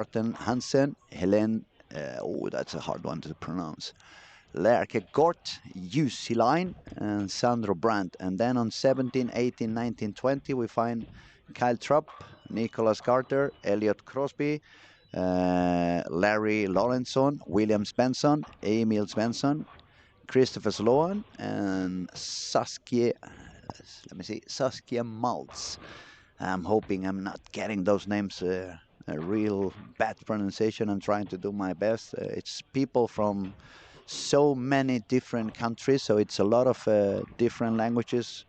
Martin Hansen, Helen, oh, that's a hard one to pronounce. Lerke Gort, Jussi Line, and Sandro Brandt. And then on 17, 18, 19, 20, we find Kyle Trupp, Nicholas Carter, Elliot Crosby, Larry Lawrenson, William Svensson, Emil Svensson, Christopher Sloan, and Saskia, let me see, Saskia Maltz. I'm hoping I'm not getting those names a real bad pronunciation. I'm trying to do my best. It's people from so many different countries, so it's a lot of different languages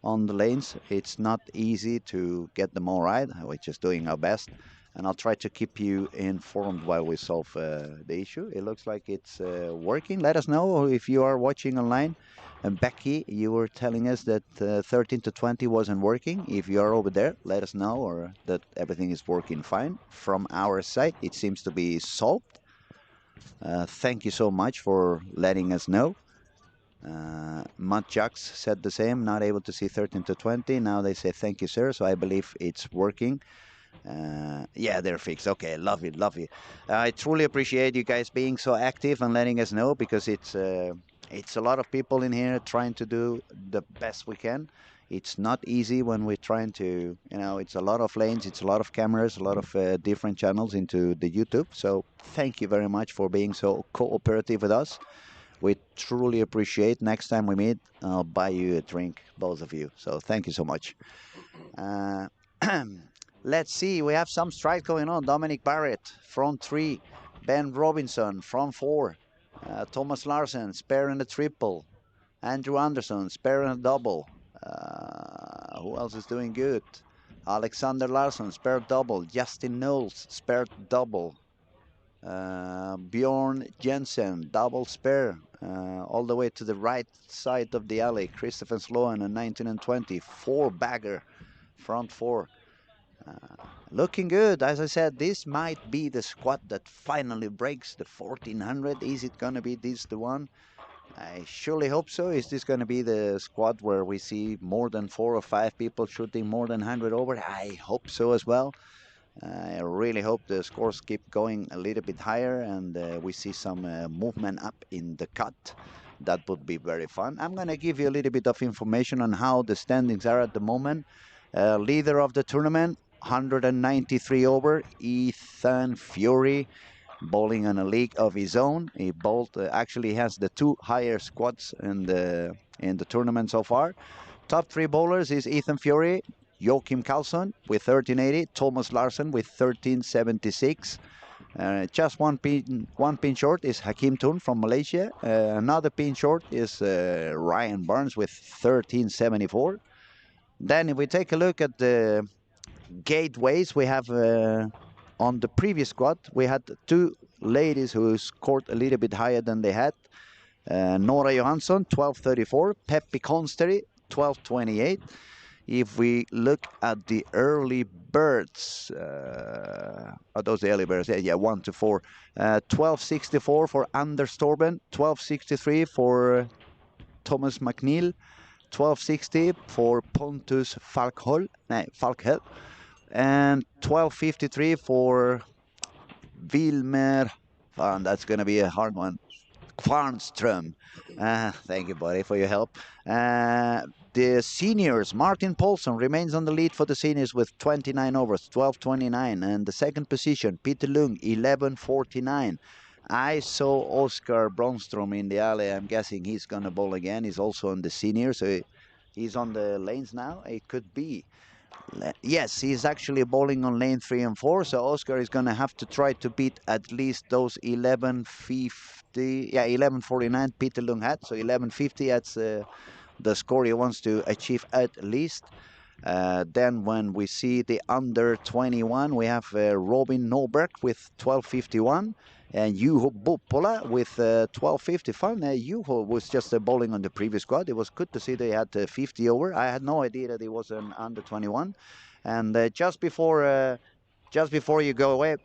on the lanes. It's not easy to get them all right. We're just doing our best, and I'll try to keep you informed while we solve the issue. It looks like it's working. Let us know if you are watching online. And Becky, you were telling us that 13 to 20 wasn't working. If you are over there, let us know, or that everything is working fine. From our side, it seems to be solved. Thank you so much for letting us know. Matt Jacks said the same, not able to see 13 to 20. Now they say thank you, sir. So I believe it's working. Yeah, they're fixed. Okay, love it, love it. I truly appreciate you guys being so active and letting us know, because it's a lot of people in here trying to do the best we can. It's not easy when we're trying to, it's a lot of lanes, it's a lot of cameras, a lot of different channels into the YouTube. So thank you very much for being so cooperative with us. We truly appreciate. Next time we meet, I'll buy you a drink, both of you. So thank you so much. Let's see. We have some strikes going on. Dominic Barrett, front 3. Ben Robinson, front 4. Thomas Larsen, spare and a triple. Andrew Anderson, spare and a double. Who else is doing good? Alexander Larsen, spare double. Justin Knowles, spare double. Bjorn Jensen, double spare, all the way to the right side of the alley. Christopher Sloan, a 19 and 20, 4-bagger, front 4. Looking good. As I said, this might be the squad that finally breaks the 1400. Is it going to be this the one? I surely hope so. Is this going to be the squad where we see more than 4 or 5 people shooting more than 100 over? I hope so as well. I really hope the scores keep going a little bit higher, and we see some movement up in the cut. That would be very fun. I'm going to give you a little bit of information on how the standings are at the moment. Leader of the tournament, 193 over, Ethan Fury, bowling on a league of his own. He bowled, actually has the 2 higher squads in the tournament so far. Top 3 bowlers is Ethan Fury, Joachim Karlsson with 1380, Thomas Larsen with 1376. Just one pin short is Hakim Tun from Malaysia. Another pin short is Ryan Barnes with 1374. Then if we take a look at the gateways, we have on the previous squad, we had 2 ladies who scored a little bit higher than they had. Nora Johansson, 1234, Peppi Consteri, 1228. If we look at the early birds, are those the early birds? Yeah, 1 to 4. 1264 for Anders Torben, 1263 for Thomas McNeil, 1260 for Pontus Falkhel, and 1253 for Wilmer. That's going to be a hard one. Kvarnström. Thank you, buddy, for your help. The seniors, Martin Paulson remains on the lead for the seniors with 29 overs, 12.29. And the second position, Peter Lung, 11.49. I saw Oscar Bronstrom in the alley. I'm guessing he's going to bowl again. He's also on the seniors, so he's on the lanes now. It could be. Yes, he's actually bowling on lane 3 and 4, so Oscar is going to have to try to beat at least those 11.50, yeah, 11.49 Peter Lung had, so 11.50, that's the score he wants to achieve at least. Then when we see the under 21, we have Robin Norberg with 12.51 and Juho Buppola with 12.55. Juho was just bowling on the previous squad. It was good to see they had 50 over. I had no idea that he was an under 21. And just before you go away,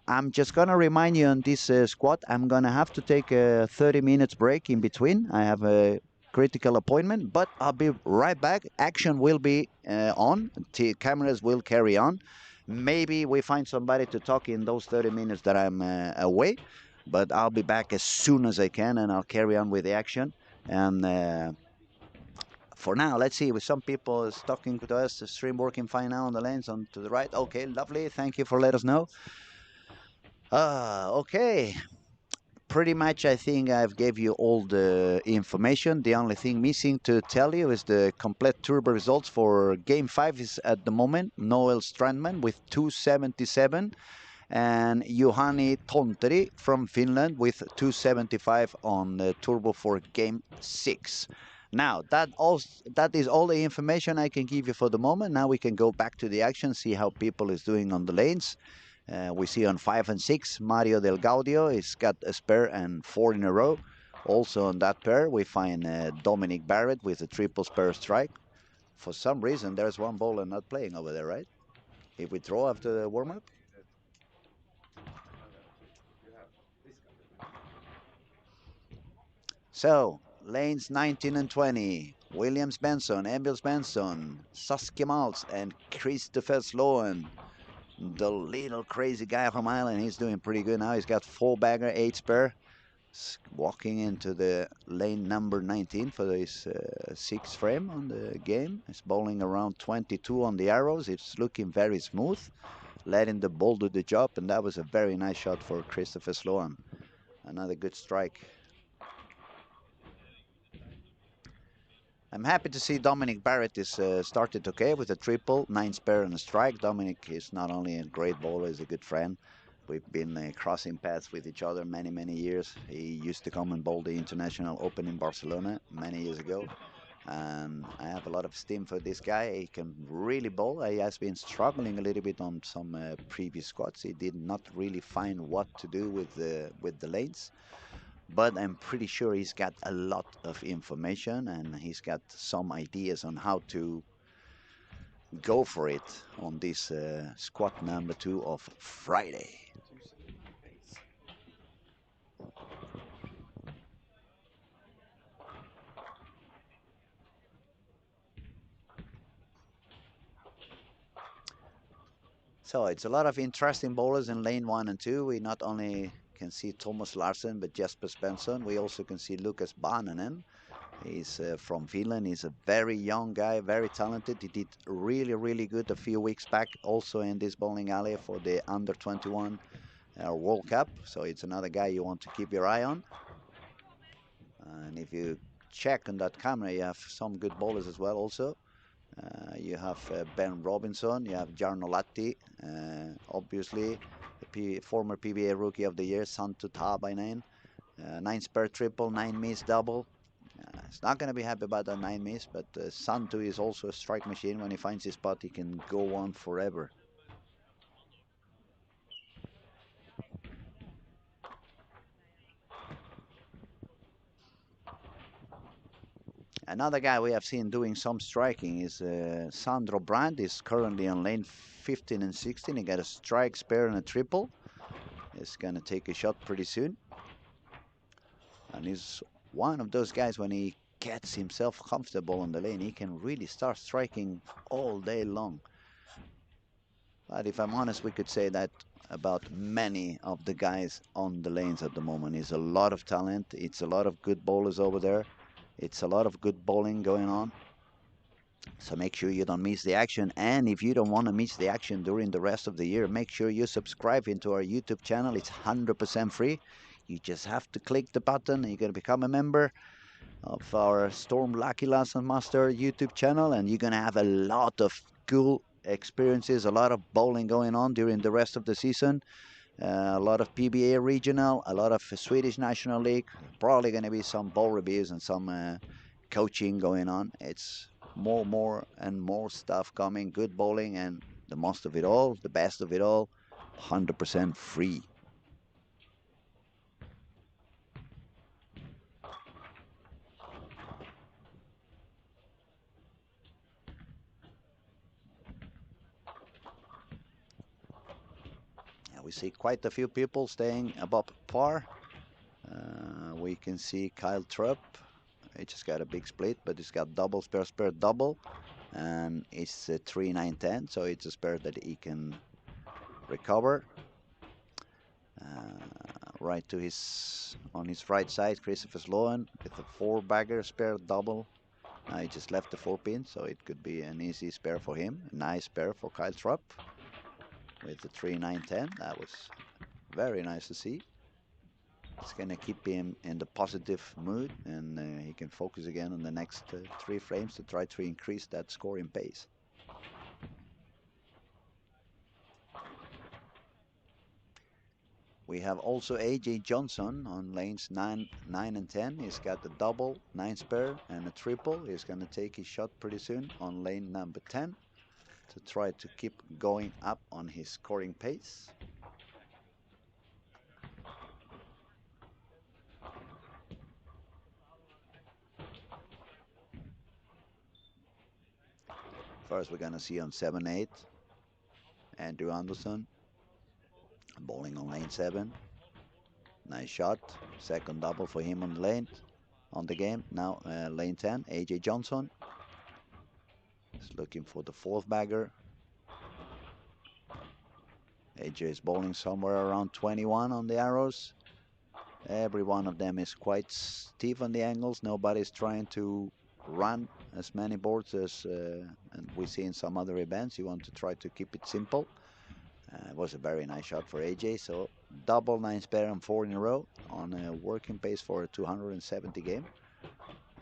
I'm just going to remind you on this squad, I'm going to have to take a 30 minutes break in between. I have a critical appointment, but I'll be right back. Action will be on. The cameras will carry on. Maybe we find somebody to talk in those 30 minutes that I'm away, but I'll be back as soon as I can, and I'll carry on with the action. And for now, let's see. With some people is talking to us, the stream working fine now on the lanes on to the right. Okay, lovely. Thank you for letting us know. Okay. Pretty much, I think I've gave you all the information. The only thing missing to tell you is the complete turbo results for Game 5 is at the moment Noel Strandman with 277 and Juhani Tonteri from Finland with 275 on the turbo for Game 6. Now, that is all the information I can give you for the moment. Now we can go back to the action, see how people is doing on the lanes. We see on 5 and 6, Mario Del Gaudio has got a spare and 4 in a row. Also on that pair, we find Dominic Barrett with a triple spare strike. For some reason, there's one bowler not playing over there, right? If we throw after the warm-up? So, lanes 19 and 20, Williams Benson, Emils Benson, Saskia Maltz, and Christopher Sloan. The little crazy guy from Ireland, he's doing pretty good now. He's got 4 bagger, 8 spare. Walking into the lane number 19 for his 6th frame on the game. He's bowling around 22 on the arrows. It's looking very smooth, letting the ball do the job, and that was a very nice shot for Christopher Sloan. Another good strike. I'm happy to see Dominic Barrett is started okay with a triple, 9 spare and a strike. Dominic is not only a great bowler, he's a good friend. We've been crossing paths with each other many, many years. He used to come and bowl the International Open in Barcelona many years ago. And I have a lot of esteem for this guy. He can really bowl. He has been struggling a little bit on some previous squads. He did not really find what to do with the lanes. But I'm pretty sure he's got a lot of information and he's got some ideas on how to go for it on this squad number 2 of Friday. So it's a lot of interesting bowlers in lane 1 and 2. We not only can see Thomas Larsen, but Jesper Svensson. We also can see Lucas Bananen. He's from Finland. He's a very young guy, very talented. He did really, really good a few weeks back, also in this bowling alley for the under 21 World Cup. So it's another guy you want to keep your eye on. And if you check on that camera, you have some good bowlers as well also. You have Ben Robinson, you have Jarno Latti, obviously the former PBA Rookie of the Year, Santu Ta by name. 9 spare triple, 9 miss double. He's not going to be happy about that 9 miss, but Santu is also a strike machine. When he finds his spot, he can go on forever. Another guy we have seen doing some striking is Sandro Brandt. Is currently on lane 15 and 16. He got a strike, spare, and a triple. He's going to take a shot pretty soon. And he's one of those guys, when he gets himself comfortable on the lane, he can really start striking all day long. But if I'm honest, we could say that about many of the guys on the lanes at the moment. It's a lot of talent. It's a lot of good bowlers over there. It's a lot of good bowling going on. So make sure you don't miss the action. And if you don't want to miss the action during the rest of the year, make sure you subscribe into our YouTube channel. It's 100% free. You just have to click the button and you're going to become a member of our Storm Lucky Larsen Master YouTube channel. And you're going to have a lot of cool experiences, a lot of bowling going on during the rest of the season. A lot of PBA regional, a lot of Swedish National League. Probably going to be some bowl reviews and some coaching going on. It's more and more stuff coming. Good bowling, and the most of it all, the best of it all, 100% free. We see quite a few people staying above par. We can see Kyle Trupp. He just got a big split, but he's got double spare double, and it's a 3-9-10, so it's a spare that he can recover. Right to his on his right side, Christopher Sloan with a four-bagger spare double. He just left the 4-pin, so it could be an easy spare for him. A nice spare for Kyle Trupp with the 3-9-10. That was very nice to see. It's going to keep him in the positive mood, and he can focus again on the next 3 frames to try to increase that scoring pace. We have also AJ Johnson on lanes 9 and 10. He's got the double, 9 spare, and a triple. He's going to take his shot pretty soon on lane number 10 to try to keep going up on his scoring pace. First, we're going to see on 7-8, Andrew Anderson bowling on lane 7. Nice shot. Second double for him on the lane, on the game. Now lane 10, AJ Johnson is looking for the 4th bagger. AJ is bowling somewhere around 21 on the arrows. Every one of them is quite stiff on the angles. Nobody's trying to run as many boards as and we see in some other events. You want to try to keep it simple. It was a very nice shot for AJ. So double, 9 spare and 4 in a row on a working pace for a 270 game.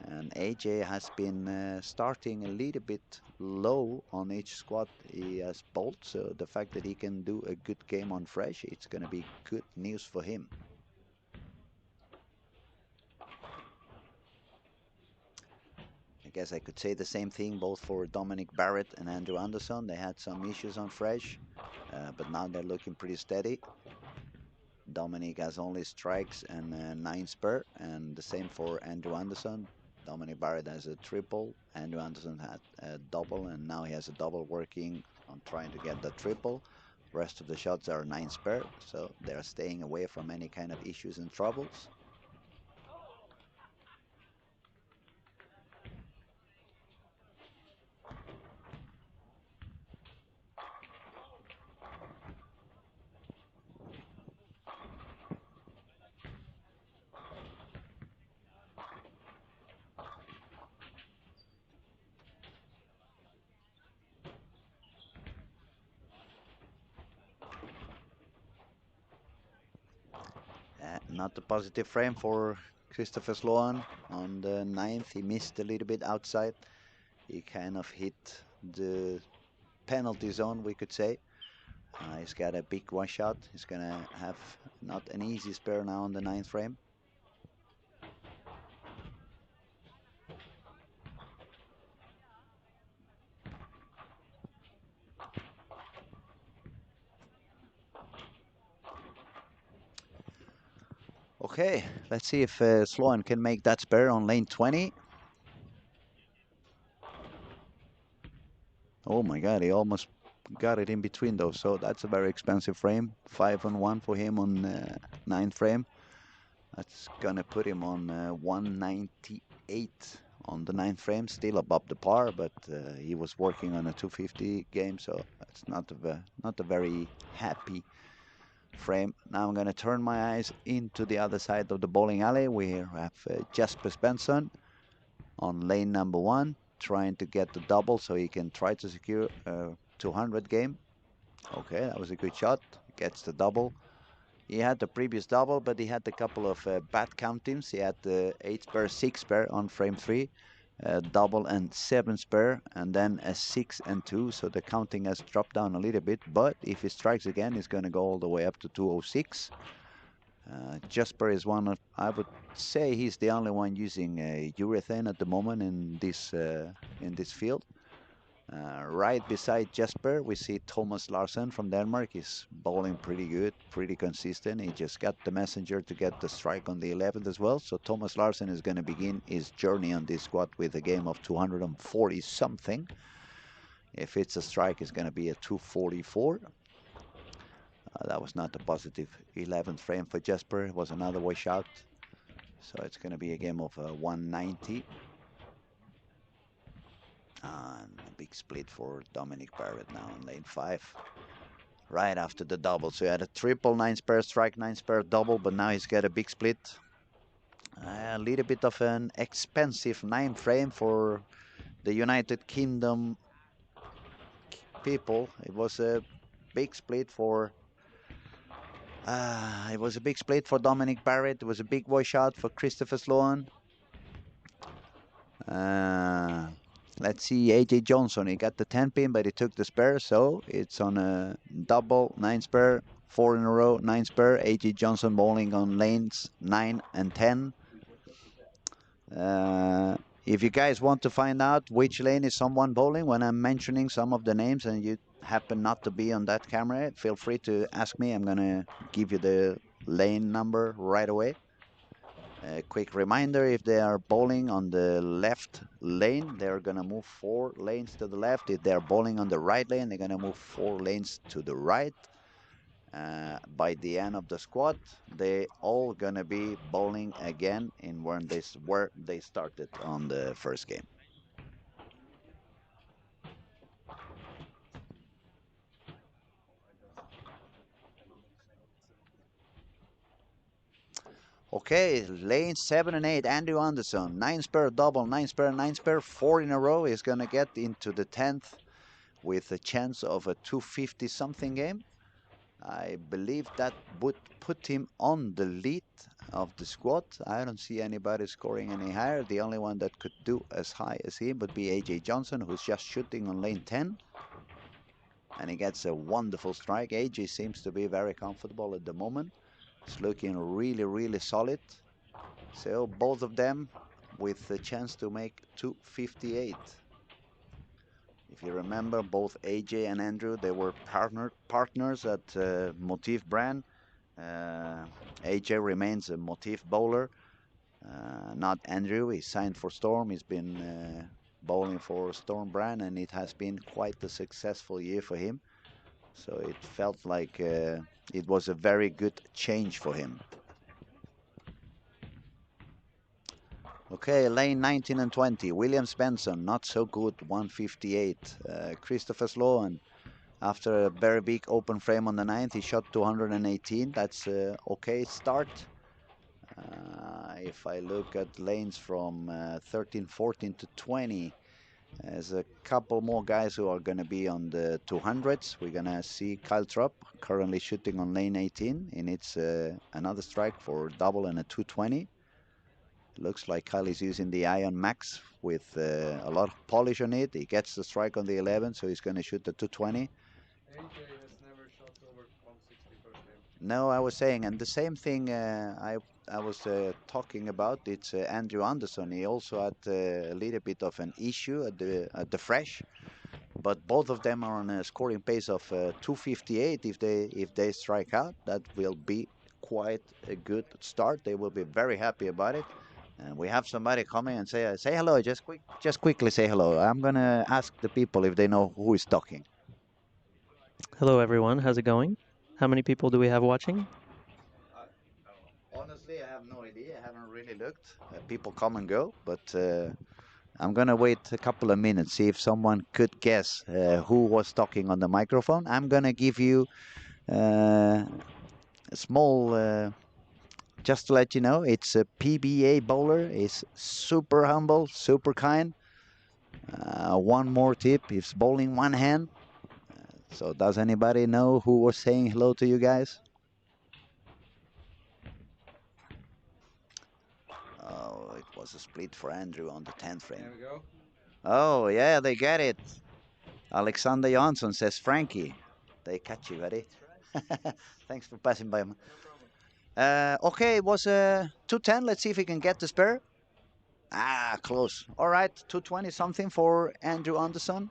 And AJ has been starting a little bit low on each squad he has bowled. So the fact that he can do a good game on fresh, it's going to be good news for him. I guess I could say the same thing both for Dominic Barrett and Andrew Anderson. They had some issues on fresh, but now they're looking pretty steady. Dominic has only strikes and 9 spur, and the same for Andrew Anderson. Dominic Barrett has a triple, Andrew Anderson had a double, and now he has a double working on trying to get the triple. Rest of the shots are 9 spur, so they're staying away from any kind of issues and troubles. Not a positive frame for Christopher Sloan. On the 9th, he missed a little bit outside. He kind of hit the penalty zone, we could say. He's got a big washout. He's going to have not an easy spare now on the 9th frame. Okay, let's see if Sloan can make that spare on lane 20. Oh my God, he almost got it in between those. So that's a very expensive frame. 5-1 for him on 9th frame. That's gonna put him on 198 on the 9th frame, still above the par, but he was working on a 250 game, so that's not a very happy frame. Now I'm gonna turn my eyes into the other side of the bowling alley. We have Jasper Svensson on lane number 1, trying to get the double so he can try to secure a 200 game. Okay, that was a good shot. Gets the double. He had the previous double, but he had a couple of bad countings. He had the 8 spare, 6 spare on frame 3, double and 7 spare, and then a 6 and 2. So the counting has dropped down a little bit, but if he strikes again, he's going to go all the way up to 206. Jasper is one of, I would say he's the only one using urethane at the moment in this field. Right beside Jesper, we see Thomas Larsen from Denmark. He's bowling pretty good, pretty consistent. He just got the messenger to get the strike on the 11th as well. So Thomas Larsen is going to begin his journey on this squad with a game of 240 something. If it's a strike, it's going to be a 244. That was not a positive 11th frame for Jesper. It was another washout. So it's going to be a game of 190. And a big split for Dominic Barrett now on lane 5. right after the double. So he had a triple, 9-pair strike, 9-pair double, but now he's got a big split. A little bit of an expensive 9 frame for the United Kingdom people. It was a big split for Dominic Barrett. It was a big boy shot for Christopher Sloan. Uh, let's see, AJ Johnson. He got the 10 pin, but he took the spare, so it's on a double 9-pair, 4 in a row, 9-pair. AJ Johnson bowling on lanes 9 and 10. Uh, if you guys want to find out which lane is someone bowling when I'm mentioning some of the names and you happen not to be on that camera, feel free to ask me. I'm going to give you the lane number right away. A quick reminder, if they are bowling on the left lane, they're going to move 4 lanes to the left. If they're bowling on the right lane, they're going to move 4 lanes to the right. By the end of the squad, they all gonna be bowling again in where they started on the first game. Okay, lane 7 and 8, Andrew Anderson, 9-pair double, 9-pair, 9-pair, 4 in a row. Is gonna get into the 10th with a chance of a 250 something game. I believe that would put him on the lead of the squad. I don't see anybody scoring any higher. The only one that could do as high as him would be AJ Johnson, who's just shooting on lane 10. And he gets a wonderful strike. AJ seems to be very comfortable at the moment. It's looking really, really solid. So both of them with a chance to make 258. If you remember, both AJ and Andrew, they were partners at Motif brand. AJ remains a Motif bowler, not Andrew. He's signed for Storm. He's been bowling for Storm brand, and it has been quite a successful year for him. So it felt like it was a very good change for him. Okay, lane 19 and 20. William Benson, not so good, 158. Christopher Sloan, after a very big open frame on the 9th, he shot 218. That's okay start. If I look at lanes from 13, 14 to 20, there's a couple more guys who are going to be on the 200s. We're going to see Kyle Trupp currently shooting on lane 18. He needs another strike for double and a 220. Looks like Kyle is using the Iron Max with a lot of polish on it. He gets the strike on the 11, so he's going to shoot the 220. No, I was saying, and the same thing I was talking about. It's Andrew Anderson. He also had a little bit of an issue at the fresh, but both of them are on a scoring pace of 258. If they strike out, that will be quite a good start. They will be very happy about it. And we have somebody coming and say hello. Just quickly say hello. I'm gonna ask the people if they know who is talking. Hello, everyone. How's it going? How many people do we have watching? Honestly, I have no idea. I haven't really looked. People come and go, but I'm gonna wait a couple of minutes, see if someone could guess who was talking on the microphone. I'm gonna give you a small, just to let you know, it's a PBA bowler. He's super humble, super kind. One more tip: he's bowling one hand. So does anybody know who was saying hello to you guys? Oh, it was a split for Andrew on the 10th frame. There we go. Oh, yeah, they get it. Alexander Jansson says Frankie. They catch you, buddy. Thanks for passing by. Okay, it was 210. Let's see if he can get the spare. Ah, close. All right, 220 something for Andrew Anderson.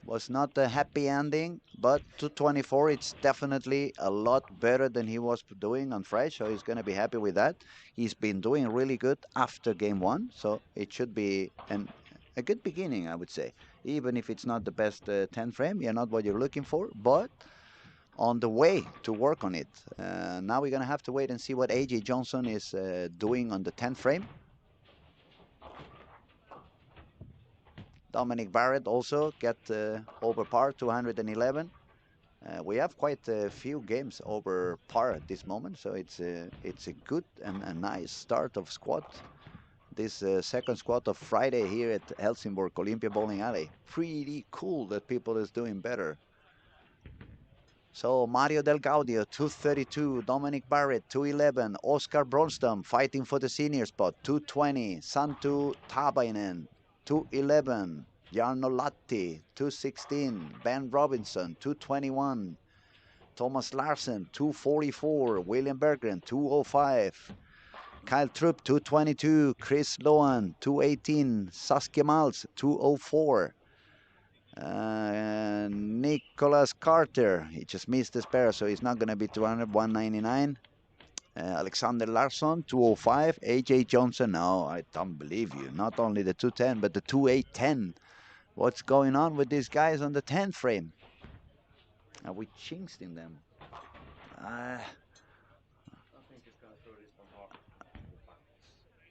Was not a happy ending, but 224, it's definitely a lot better than he was doing on fresh, so he's going to be happy with that. He's been doing really good after game 1, so it should be a good beginning, I would say. Even if it's not the best 10 frame, you're not what you're looking for, but on the way to work on it. Now we're going to have to wait and see what AJ Johnson is doing on the 10 frame. Dominic Barrett also get over par, 211. We have quite a few games over par at this moment, so it's a good and a nice start of squad. This second squad of Friday here at Helsingborg Olympia Bowling Alley. Pretty cool that people is doing better. So Mario Del Gaudio, 232. Dominic Barrett, 211. Oscar Bronstam fighting for the senior spot, 220. Santu Tabainen, 211. Jarno Latti, 216. Ben Robinson, 221. Thomas Larsen, 244. William Berggren, 205. Kyle Trupp, 222. Chris Lohan, 218. Saskia Mals, 204. Nicholas Carter, he just missed the spare, so he's not going to be 200, 199. Alexander Larsson, 205. AJ Johnson, no, I don't believe you. Not only the 210, but the 2810. What's going on with these guys on the 10 frame? Are we jinxing them?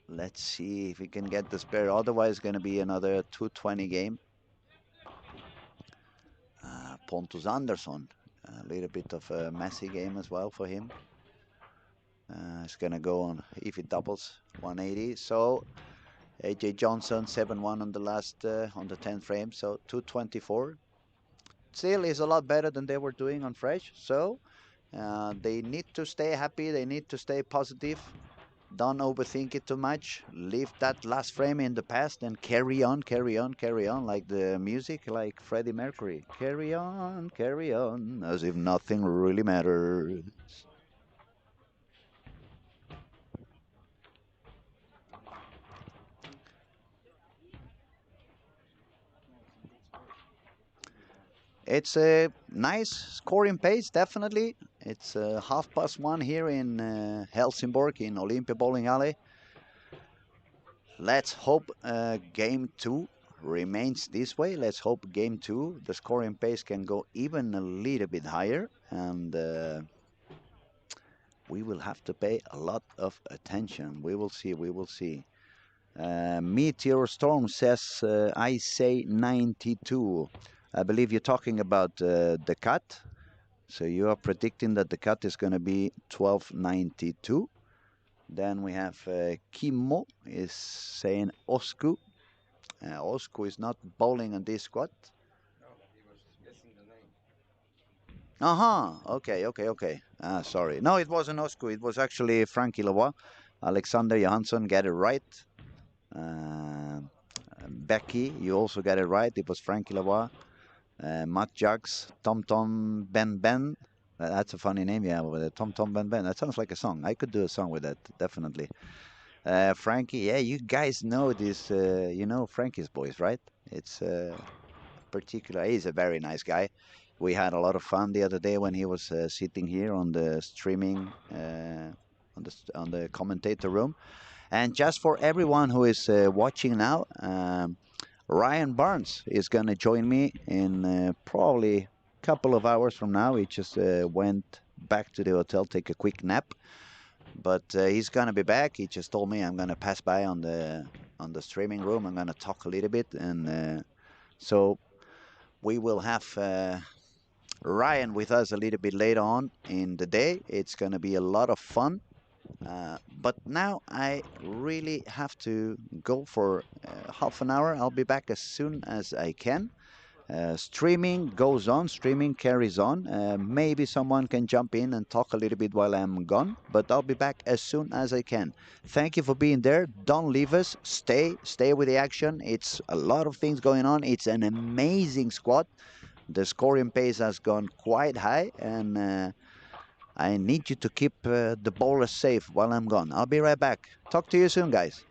Let's see if we can get the spare. Otherwise, it's going to be another 220 game. Pontus Andersson, a little bit of a messy game as well for him. It's going to go on, if it doubles, 180. So AJ Johnson, 7-1 on the last, on the 10 frame, so 224. Still is a lot better than they were doing on fresh. So they need to stay happy. They need to stay positive. Don't overthink it too much. Leave that last frame in the past and carry on, carry on, carry on, like the music, like Freddie Mercury. Carry on, as if nothing really matters. It's a nice scoring pace, definitely. It's 1:30 here in Helsingborg in Olympia Bowling Alley. Let's hope game two remains this way. Let's hope game two, the scoring pace can go even a little bit higher, and we will have to pay a lot of attention. We will see, we will see. Meteor Storm says, I say 92. I believe you're talking about the cut. So you are predicting that the cut is going to be 1292. Then we have Kimmo is saying Osku. Osku is not bowling on this squad. Okay, okay, okay. Sorry. No, it wasn't Osku. It was actually Frankie Lavoie. Alexander Johansson got it right. Becky, you also got it right. It was Frankie Lavoie. Matt Jugs, Tom Tom Ben Ben. That's a funny name, yeah. Tom Tom Ben Ben. That sounds like a song. I could do a song with that, definitely. Frankie, yeah, you guys know this. You know Frankie's voice, right? It's particular. He's a very nice guy. We had a lot of fun the other day when he was sitting here on the streaming, on the commentator room. And just for everyone who is watching now, Ryan Barnes is going to join me in probably a couple of hours from now. He just went back to the hotel, take a quick nap, but he's going to be back. He just told me I'm going to pass by on the streaming room. I'm going to talk a little bit, and so we will have Ryan with us a little bit later on in the day. It's going to be a lot of fun. But now I really have to go for half an hour. I'll be back as soon as I can. Streaming goes on, streaming carries on. Maybe someone can jump in and talk a little bit while I'm gone, but I'll be back as soon as I can. Thank you for being there. Don't leave us. Stay with the action. It's a lot of things going on. It's an amazing squad. The scoring pace has gone quite high, and I need you to keep the bowlers safe while I'm gone. I'll be right back. Talk to you soon, guys.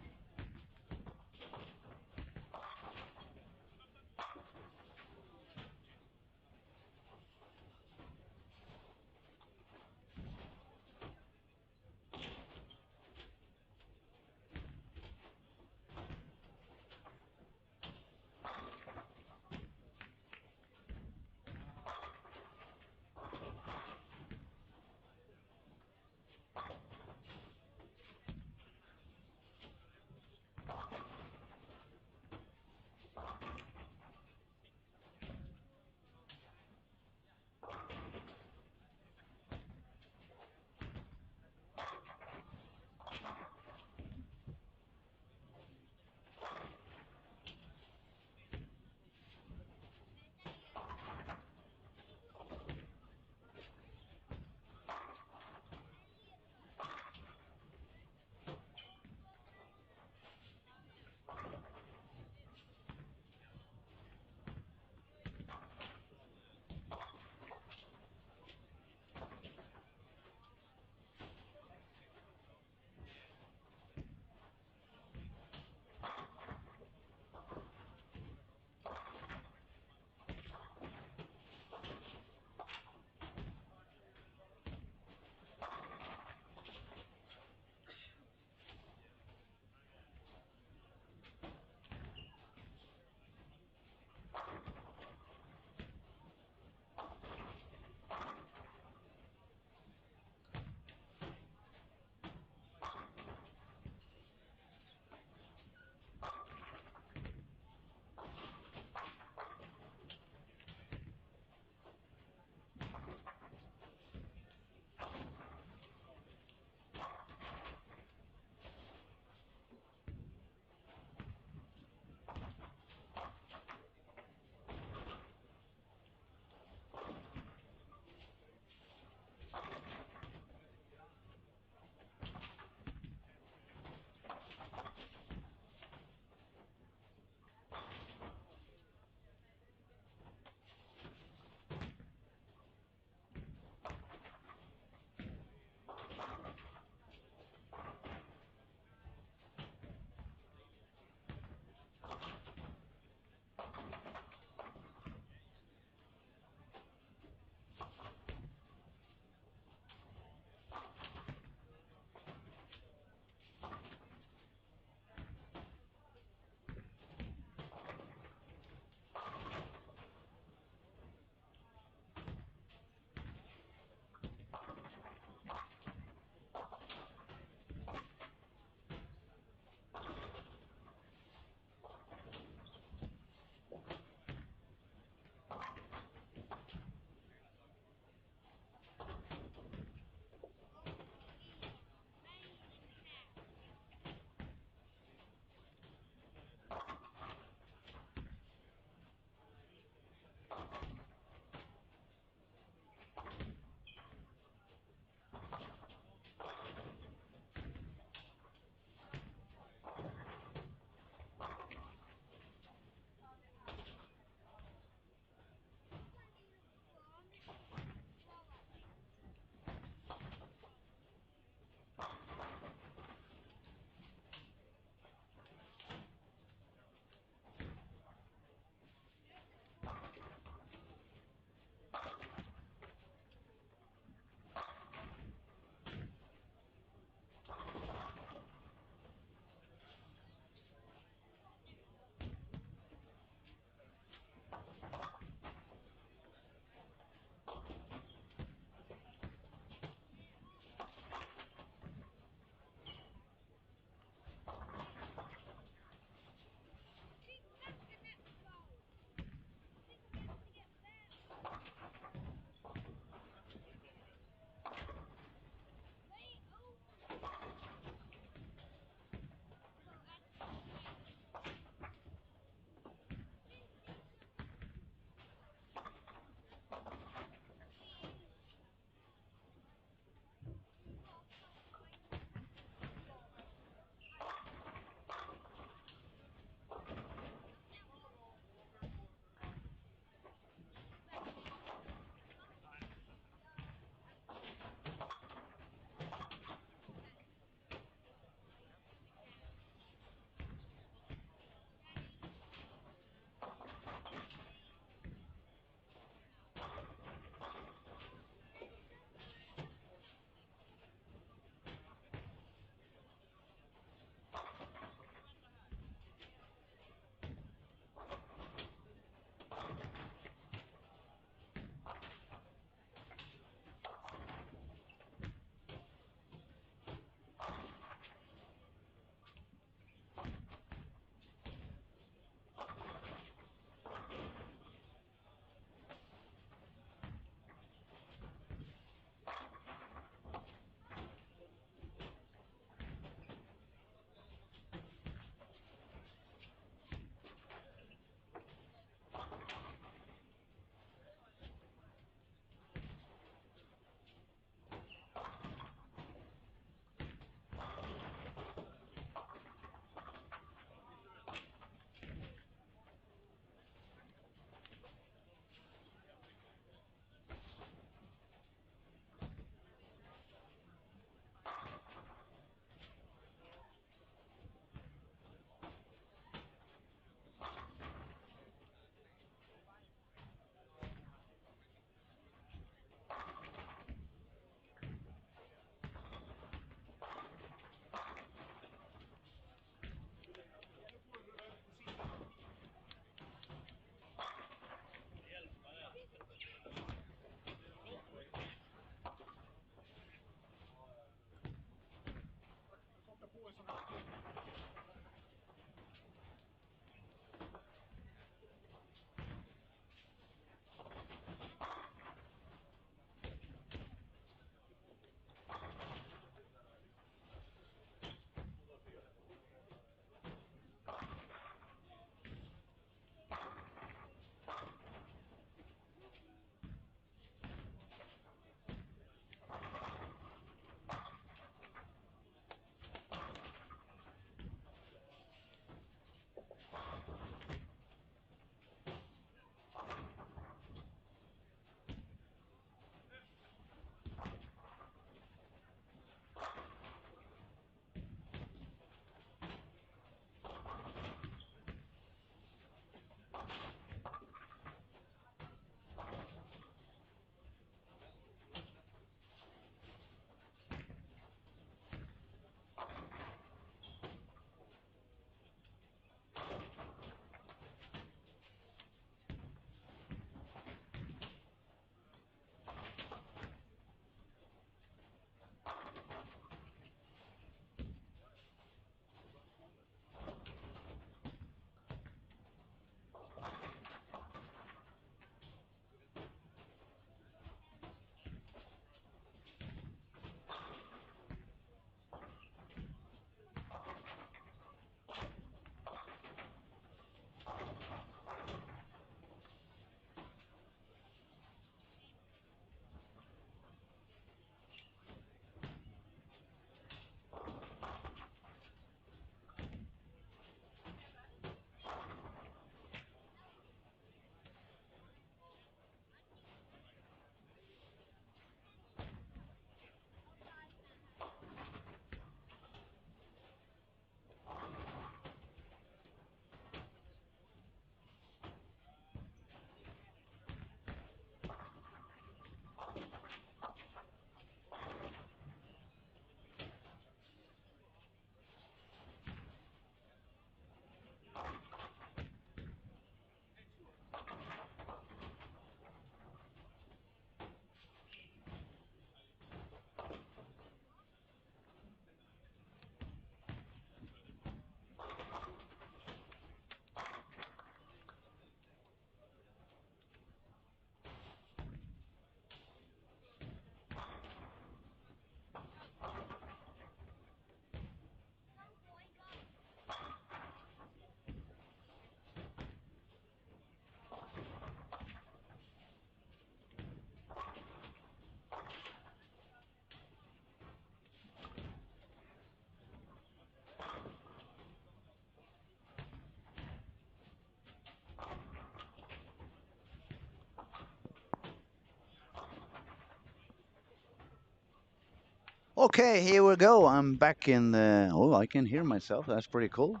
Okay, here we go. I'm back in the. Oh, I can hear myself. That's pretty cool.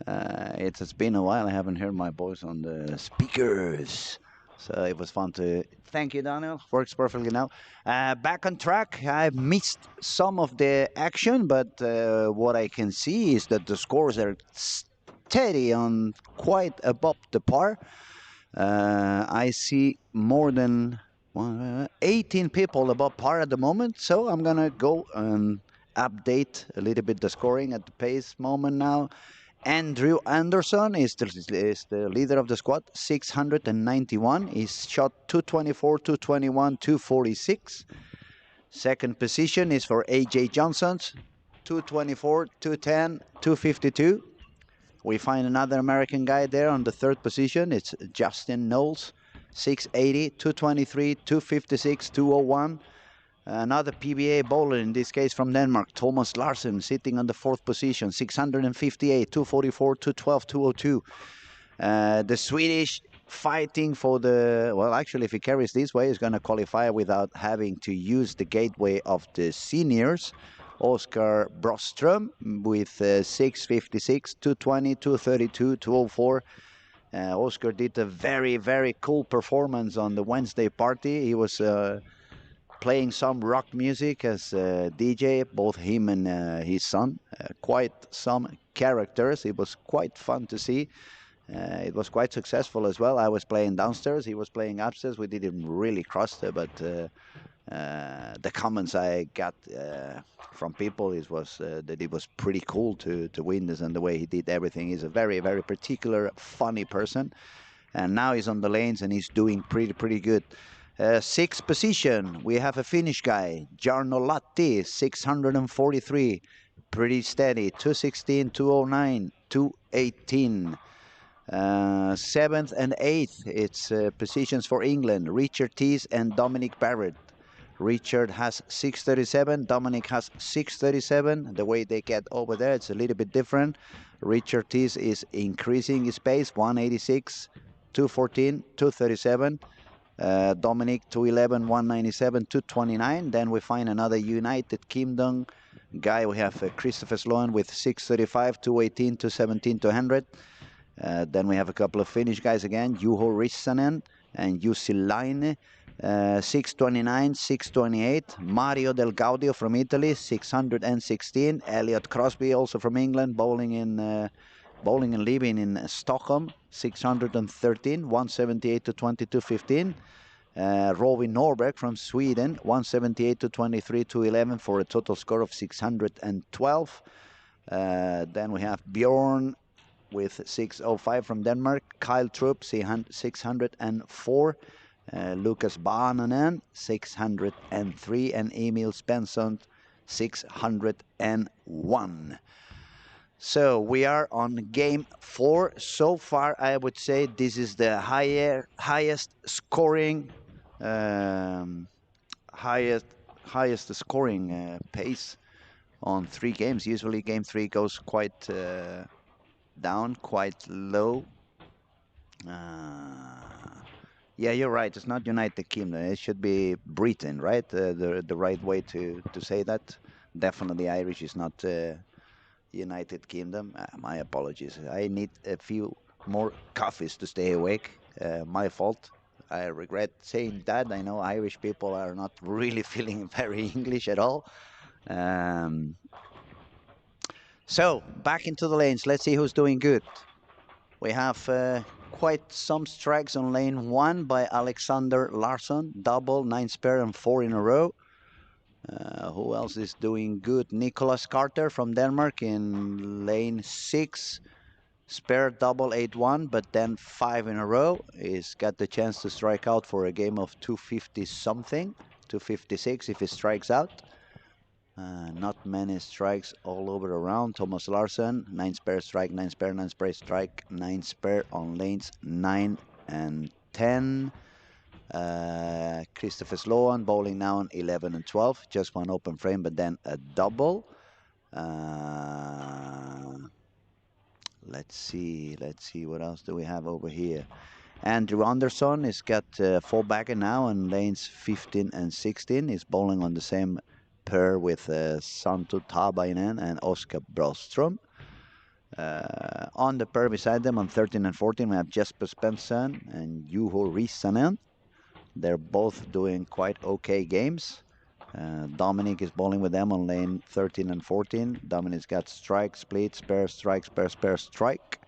It's been a while. I haven't heard my voice on the speakers. So it was fun to. Thank you, Daniel. Works perfectly now. Back on track. I missed some of the action, but what I can see is that the scores are steady on quite above the par. I see more than 18 people above par at the moment, so I'm gonna go and update a little bit the scoring at the pace moment now. Andrew Anderson is the leader of the squad, 691. He's shot 224, 221, 246. Second position is for AJ Johnson, 224, 210, 252. We find another American guy there on the third position. It's Justin Knowles, 680, 223, 256, 201. Another PBA bowler, in this case from Denmark, Thomas Larsen, sitting on the fourth position, 658, 244, 212, 202. The Swedish fighting for the, well, actually, if he carries this way, he's going to qualify without having to use the gateway of the seniors. Oscar Broström with 656, 220, 232, 204. Oscar did a very, very cool performance on the Wednesday party. He was playing some rock music as a DJ, both him and his son. Quite some characters. It was quite fun to see. It was quite successful as well. I was playing downstairs, he was playing upstairs. We didn't really cross there, but the comments I got from people was that it was pretty cool to win this and the way he did everything. He's a very, very particular, funny person. And now he's on the lanes and he's doing pretty good. Sixth position, we have a Finnish guy, Jarno Latti, 643. Pretty steady, 216, 209, 218. Seventh and eighth, it's positions for England, Richard Tees and Dominic Barrett. Richard has 637, Dominic has 637. The way they get over there, it's a little bit different. Richard Tees is increasing his pace, 186, 214, 237. Dominic 211, 197, 229. Then we find another United Kingdom guy. We have Christopher Sloan with 635, 218, 217, 200. Then we have a couple of Finnish guys again, Juho Rissanen and Jussi Laine, 629, 628. Mario Del Gaudio from Italy, 616. Elliot Crosby, also from England, bowling and living in Stockholm, 613, 178 to 22.15. Robin Norberg from Sweden, 178 to 23 to 11 for a total score of 612. Then we have Bjorn with 605 from Denmark, Kyle Trupp 604, Lucas Baananen 603, and Emil Svensson 601. So we are on game 4. So far, I would say this is the highest scoring, highest scoring pace on 3 games. Usually, game 3 goes quite down, quite low. Yeah, you're right. It's not United Kingdom. It should be Britain, right? The right way to say that. Definitely Irish is not United Kingdom. My apologies. I need a few more coffees to stay awake. My fault. I regret saying that. I know Irish people are not really feeling very English at all. So back into the lanes. Let's see who's doing good. We have quite some strikes on lane 1 by Alexander Larsen. Double, 9 spare, and 4 in a row. Who else is doing good? Nicholas Carter from Denmark in lane 6. Spare, double, 8-1, but then 5 in a row. He's got the chance to strike out for a game of 250 something. 256 if he strikes out. Not many strikes all over around. Thomas Larsen, 9 spare strike, 9 spare, 9 spare strike, 9 spare on lanes 9 and 10. Christopher Sloan bowling now on 11 and 12. Just one open frame, but then a double. Let's see what else do we have over here. Andrew Anderson has got 4 bagger now on lanes 15 and 16. He's bowling on the same pair with Santu Tabainen and Oskar Broström. On the pair beside them on 13 and 14, we have Jesper Svensson and Juho Rissanen. They're both doing quite okay games. Dominic is bowling with them on lane 13 and 14. Dominic's got strike, split, spare, strike, spare, spare, strike.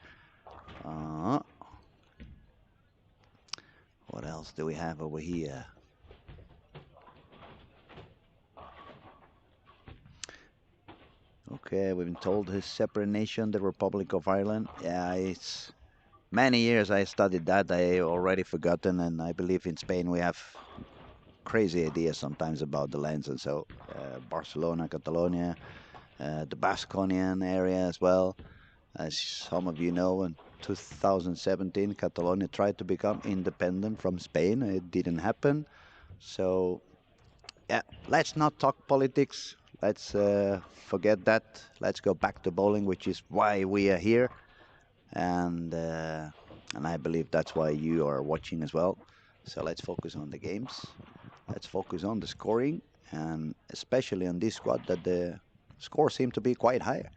What else do we have over here? Okay, we've been told his separate nation, the Republic of Ireland. Yeah, it's many years I studied that. I already forgotten, and I believe in Spain we have crazy ideas sometimes about the lands, and so Barcelona, Catalonia, the Basconian area as well. As some of you know, in 2017, Catalonia tried to become independent from Spain. It didn't happen. So, yeah, let's not talk politics. Let's forget that. Let's go back to bowling, which is why we are here, and I believe that's why you are watching as well. So let's focus on the games. Let's focus on the scoring, and especially on this squad that the scores seem to be quite high.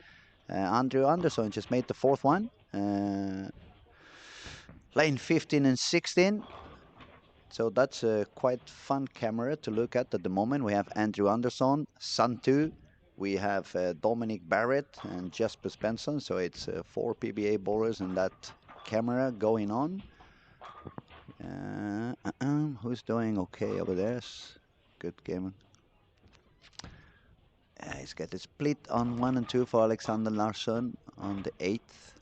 Andrew Anderson just made the fourth one. Lane 15 and 16. So that's a quite fun camera to look at the moment. We have Andrew Anderson, Santu. We have Dominic Barrett and Jesper Svensson. So it's 4 PBA bowlers in that camera going on. Who's doing okay over there? Good game. He's got a split on 1 and 2 for Alexander Larsen on the 8th.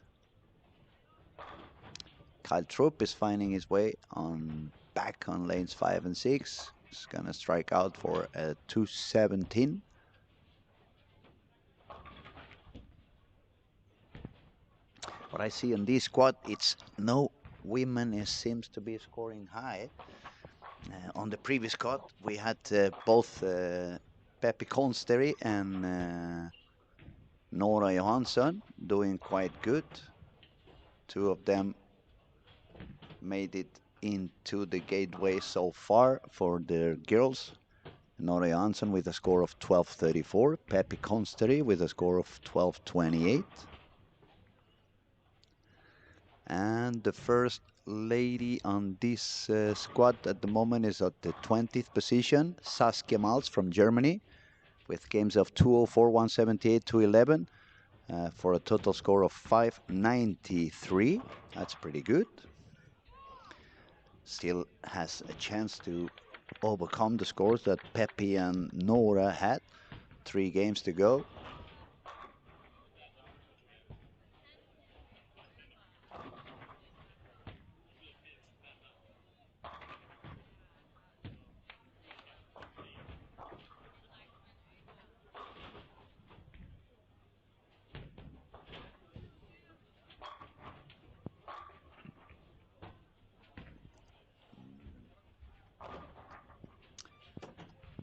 Kyle Troop is finding his way on back on lanes 5 and 6. He's gonna strike out for a 217. What I see in this squad, it's no women. It seems to be scoring high. On the previous squad, we had both Pepi Konsteri and Nora Johansson doing quite good. Two of them made it into the gateway so far for the girls. Nora Johansson with a score of 12.34. Pepi Konsteri with a score of 12.28. And the first lady on this squad at the moment is at the 20th position, Saskia Malz from Germany, with games of 204, 178, 211, for a total score of 593. That's pretty good. Still has a chance to overcome the scores that Pepi and Nora had. 3 games to go.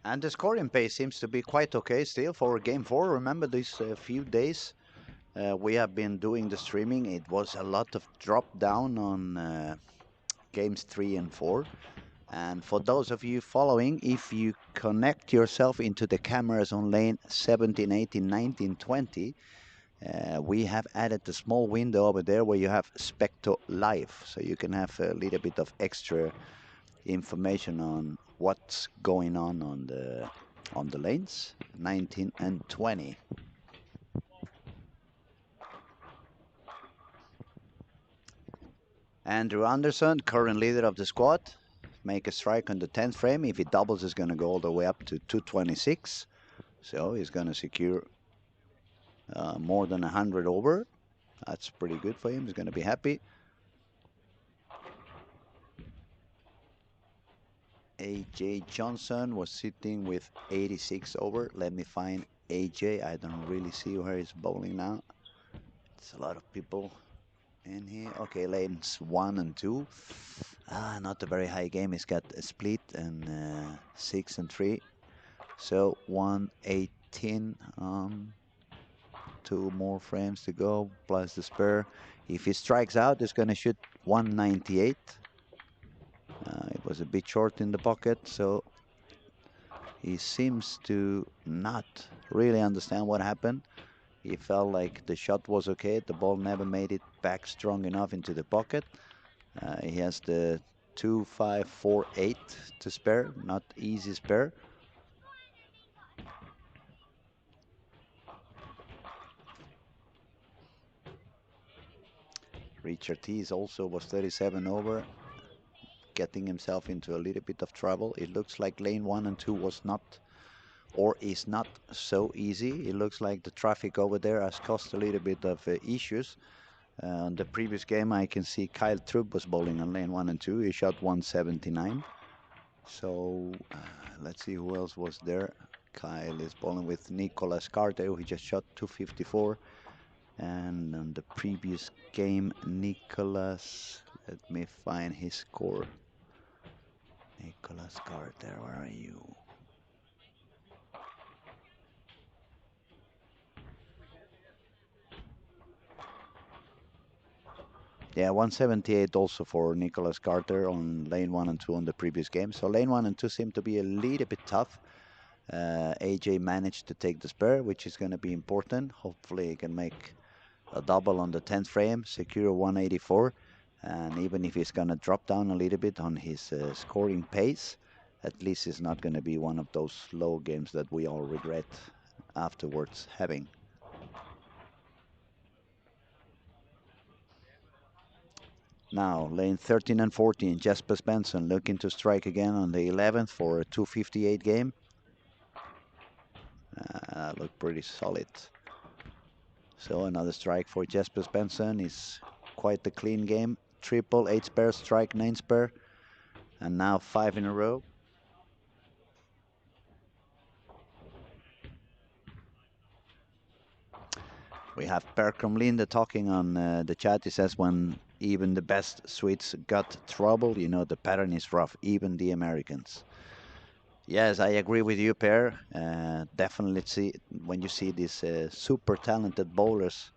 And the scoring pace seems to be quite okay still for game 4. Remember these few days we have been doing the streaming. It was a lot of drop down on games 3 and 4. And for those of you following, if you connect yourself into the cameras on lane 17, 18, 19, 20, we have added a small window over there where you have Specto Live. So you can have a little bit of extra information on what's going on the lanes 19 and 20. Andrew Anderson, current leader of the squad, make a strike on the 10th frame. If he doubles, it's going to go all the way up to 226. So he's going to secure more than 100 over. That's pretty good for him. He's going to be happy. AJ Johnson was sitting with 86 over. Let me find AJ. I don't really see where he's bowling now. It's a lot of people in here. Okay, lanes 1 and 2. Not a very high game. He's got a split and 6 and 3. So 118. 2 more frames to go plus the spur. If he strikes out, he's going to shoot 198. It was a bit short in the pocket, so He seems to not really understand what happened. He felt like the shot was okay. The ball never made it back strong enough into the pocket. He has the 2-5-4-8 to spare, not easy spare. Richard T is also was 37 over, getting himself into a little bit of trouble. It looks like lane 1 and 2 was not or is not so easy. It looks like the traffic over there has caused a little bit of issues. On the previous game, I can see Kyle Trupp was bowling on lane 1 and 2. He shot 179. So let's see who else was there. Kyle is bowling with Nicolas Carter, who just shot 254. And on the previous game, Nicolas, let me find his score. Nicolas Carter, where are you? Yeah, 178 also for Nicolas Carter on lane 1 and 2 on the previous game. So lane 1 and 2 seem to be a little bit tough. AJ managed to take the spare, which is going to be important. Hopefully he can make a double on the 10th frame, secure 184. And even if he's going to drop down a little bit on his scoring pace, at least it's not going to be one of those slow games that we all regret afterwards having. Now, lane 13 and 14, Jesper Svensson looking to strike again on the 11th for a 258 game. Look pretty solid. So another strike for Jesper Svensson is quite a clean game. Triple, 8 spare, strike, 9 spare, and now 5 in a row. We have Berkram Linde talking on the chat. He says, when even the best Swedes got trouble, you know, the pattern is rough, even the Americans. Yes, I agree with you, Per. Definitely see when you see these super talented bowlers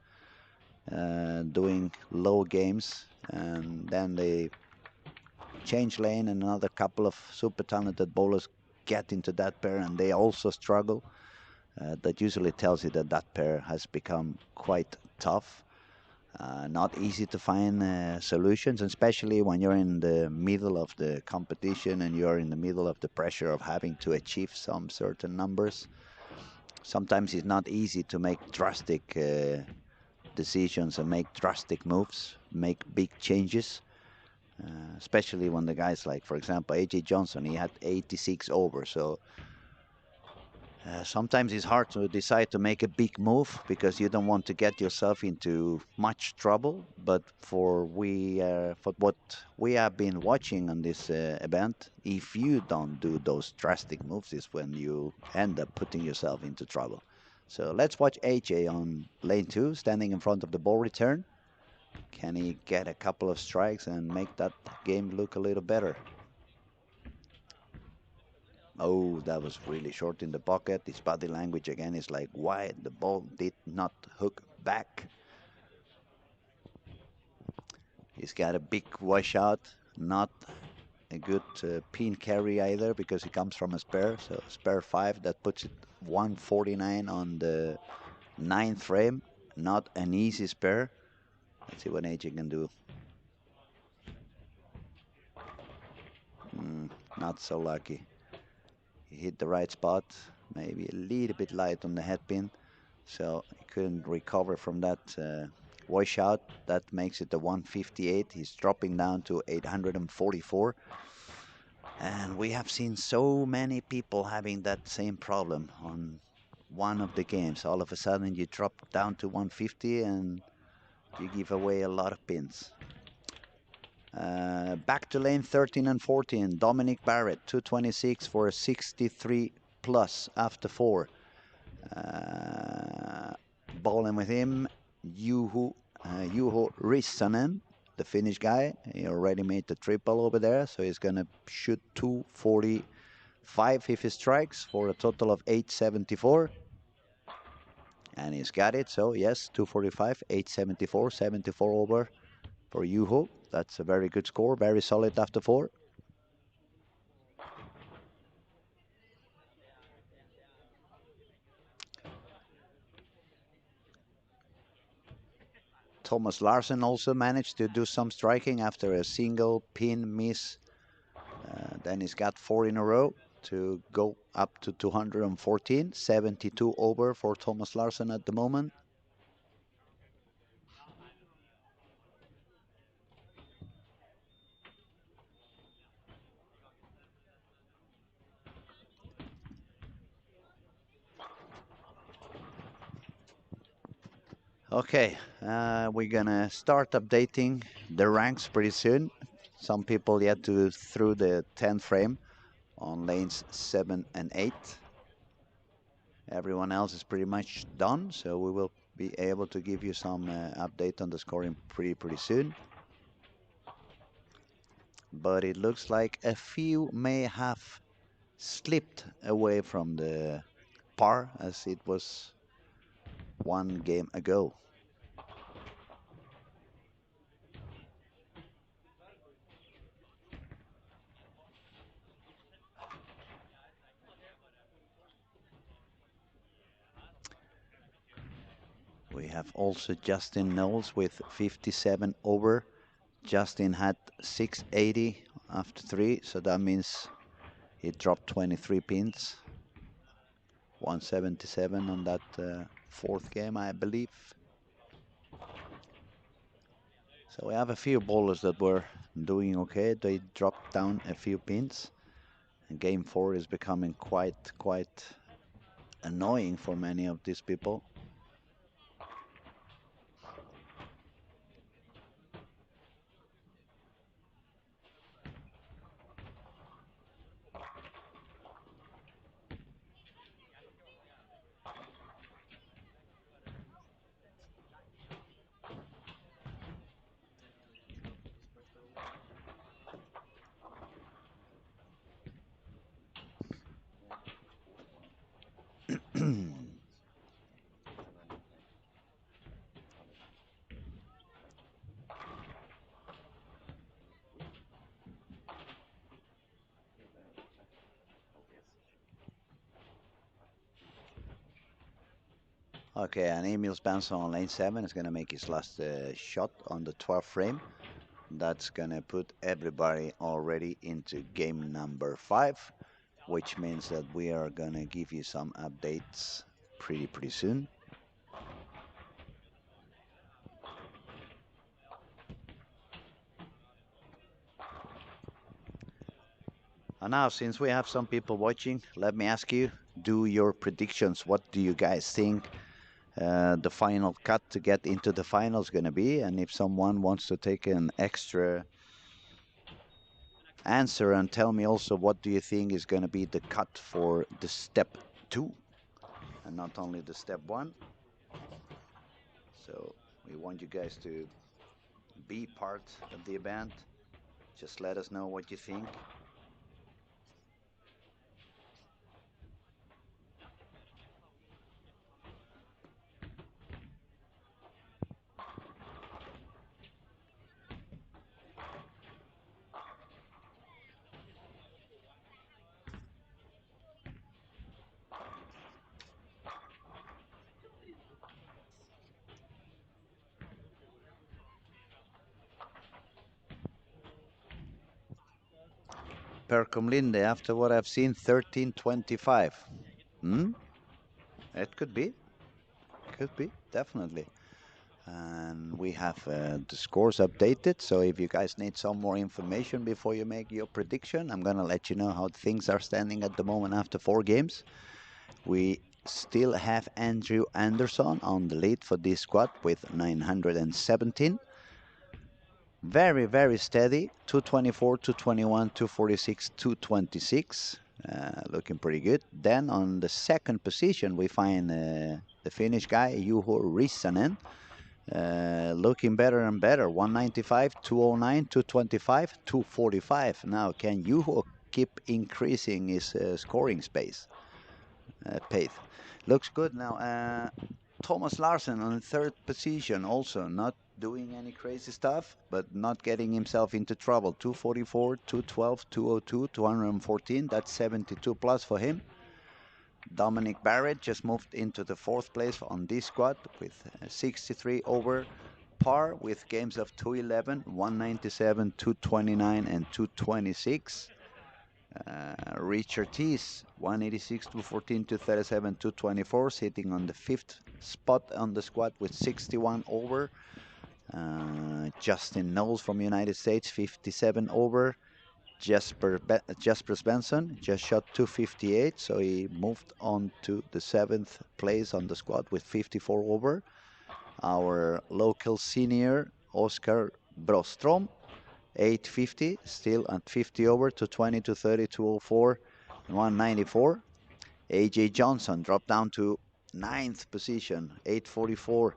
doing low games, and then they change lane, and another couple of super talented bowlers get into that pair, and they also struggle. That usually tells you that that pair has become quite tough. Not easy to find solutions, especially when you're in the middle of the competition and you're in the middle of the pressure of having to achieve some certain numbers. Sometimes it's not easy to make drastic decisions and make drastic moves, make big changes, especially when the guys like, for example, AJ Johnson, he had 86 over, so sometimes it's hard to decide to make a big move because you don't want to get yourself into much trouble. But for what we have been watching on this event, if you don't do those drastic moves, is when you end up putting yourself into trouble. So let's watch AJ on lane 2, standing in front of the ball return. Can he get a couple of strikes and make that game look a little better? Oh, that was really short in the pocket. His body language again is like, why the ball did not hook back. He's got a big washout, not a good pin carry either because he comes from a spare. So spare 5, that puts it 149 on the 9th frame. Not an easy spare. Let's see what AJ can do. Not so lucky. He hit the right spot, maybe a little bit light on the headpin, so he couldn't recover from that washout. That makes it a 158. He's dropping down to 844. And we have seen so many people having that same problem on one of the games. All of a sudden you drop down to 150 and you give away a lot of pins. Back to lane 13 and 14. Dominic Barrett, 226 for a 63 plus after 4. Bowling with him, Juho Rissanen, the Finnish guy. He already made the triple over there, so he's going to shoot 245 if he strikes for a total of 874. And he's got it, so yes, 245, 874, 74 over for Juho. That's a very good score, very solid after 4. Thomas Larsen also managed to do some striking after a single pin miss. Then he's got 4 in a row to go up to 214, 72 over for Thomas Larsen at the moment. Okay, we're gonna start updating the ranks pretty soon. Some people yet to through the 10th frame on lanes 7 and 8. Everyone else is pretty much done, so we will be able to give you some update on the scoring pretty soon. But it looks like a few may have slipped away from the par as it was one game ago. We have also Justin Knowles with 57 over. Justin had 680 after 3, so that means he dropped 23 pins. 177 on that fourth game, I believe. So we have a few bowlers that were doing okay. They dropped down a few pins. And game 4 is becoming quite annoying for many of these people. Okay, and Emil Svensson on lane 7 is going to make his last shot on the 12th frame. That's going to put everybody already into game number 5, which means that we are going to give you some updates pretty soon. And now, since we have some people watching, let me ask you, do your predictions. What do you guys think the final cut to get into the final is going to be? And if someone wants to take an extra answer and tell me also what do you think is going to be the cut for the step 2 and not only the step 1. So we want you guys to be part of the event. Just let us know what you think. Percom Linde, after what I've seen, 13.25. It could be, definitely. And we have the scores updated, so if you guys need some more information before you make your prediction, I'm gonna let you know how things are standing at the moment after 4 games. We still have Andrew Anderson on the lead for this squad with 917. Very steady. 224, 221, 246, 226. Looking pretty good. Then on the second position, we find the Finnish guy, Juho Rissanen. Looking better and better. 195, 209, 225, 245. Now, can Juho keep increasing his scoring pace? Looks good now. Thomas Larsen on the 3rd position, also not doing any crazy stuff, but not getting himself into trouble. 244, 212, 202, 214. That's 72 plus for him. Dominic Barrett just moved into the 4th place on this squad with 63 over. par with games of 211, 197, 229, and 226. Richard Tees, 186, 214, 237, 224, sitting on the fifth spot on the squad with 61 over. Justin Knowles from United States, 57 over. Jasper Svensson just shot 258, so he moved on to the seventh place on the squad with 54 over. Our local senior, Oscar Brostrom, 850, still at 50 over, 220, 230, 204, and 194. AJ Johnson dropped down to ninth position, 844.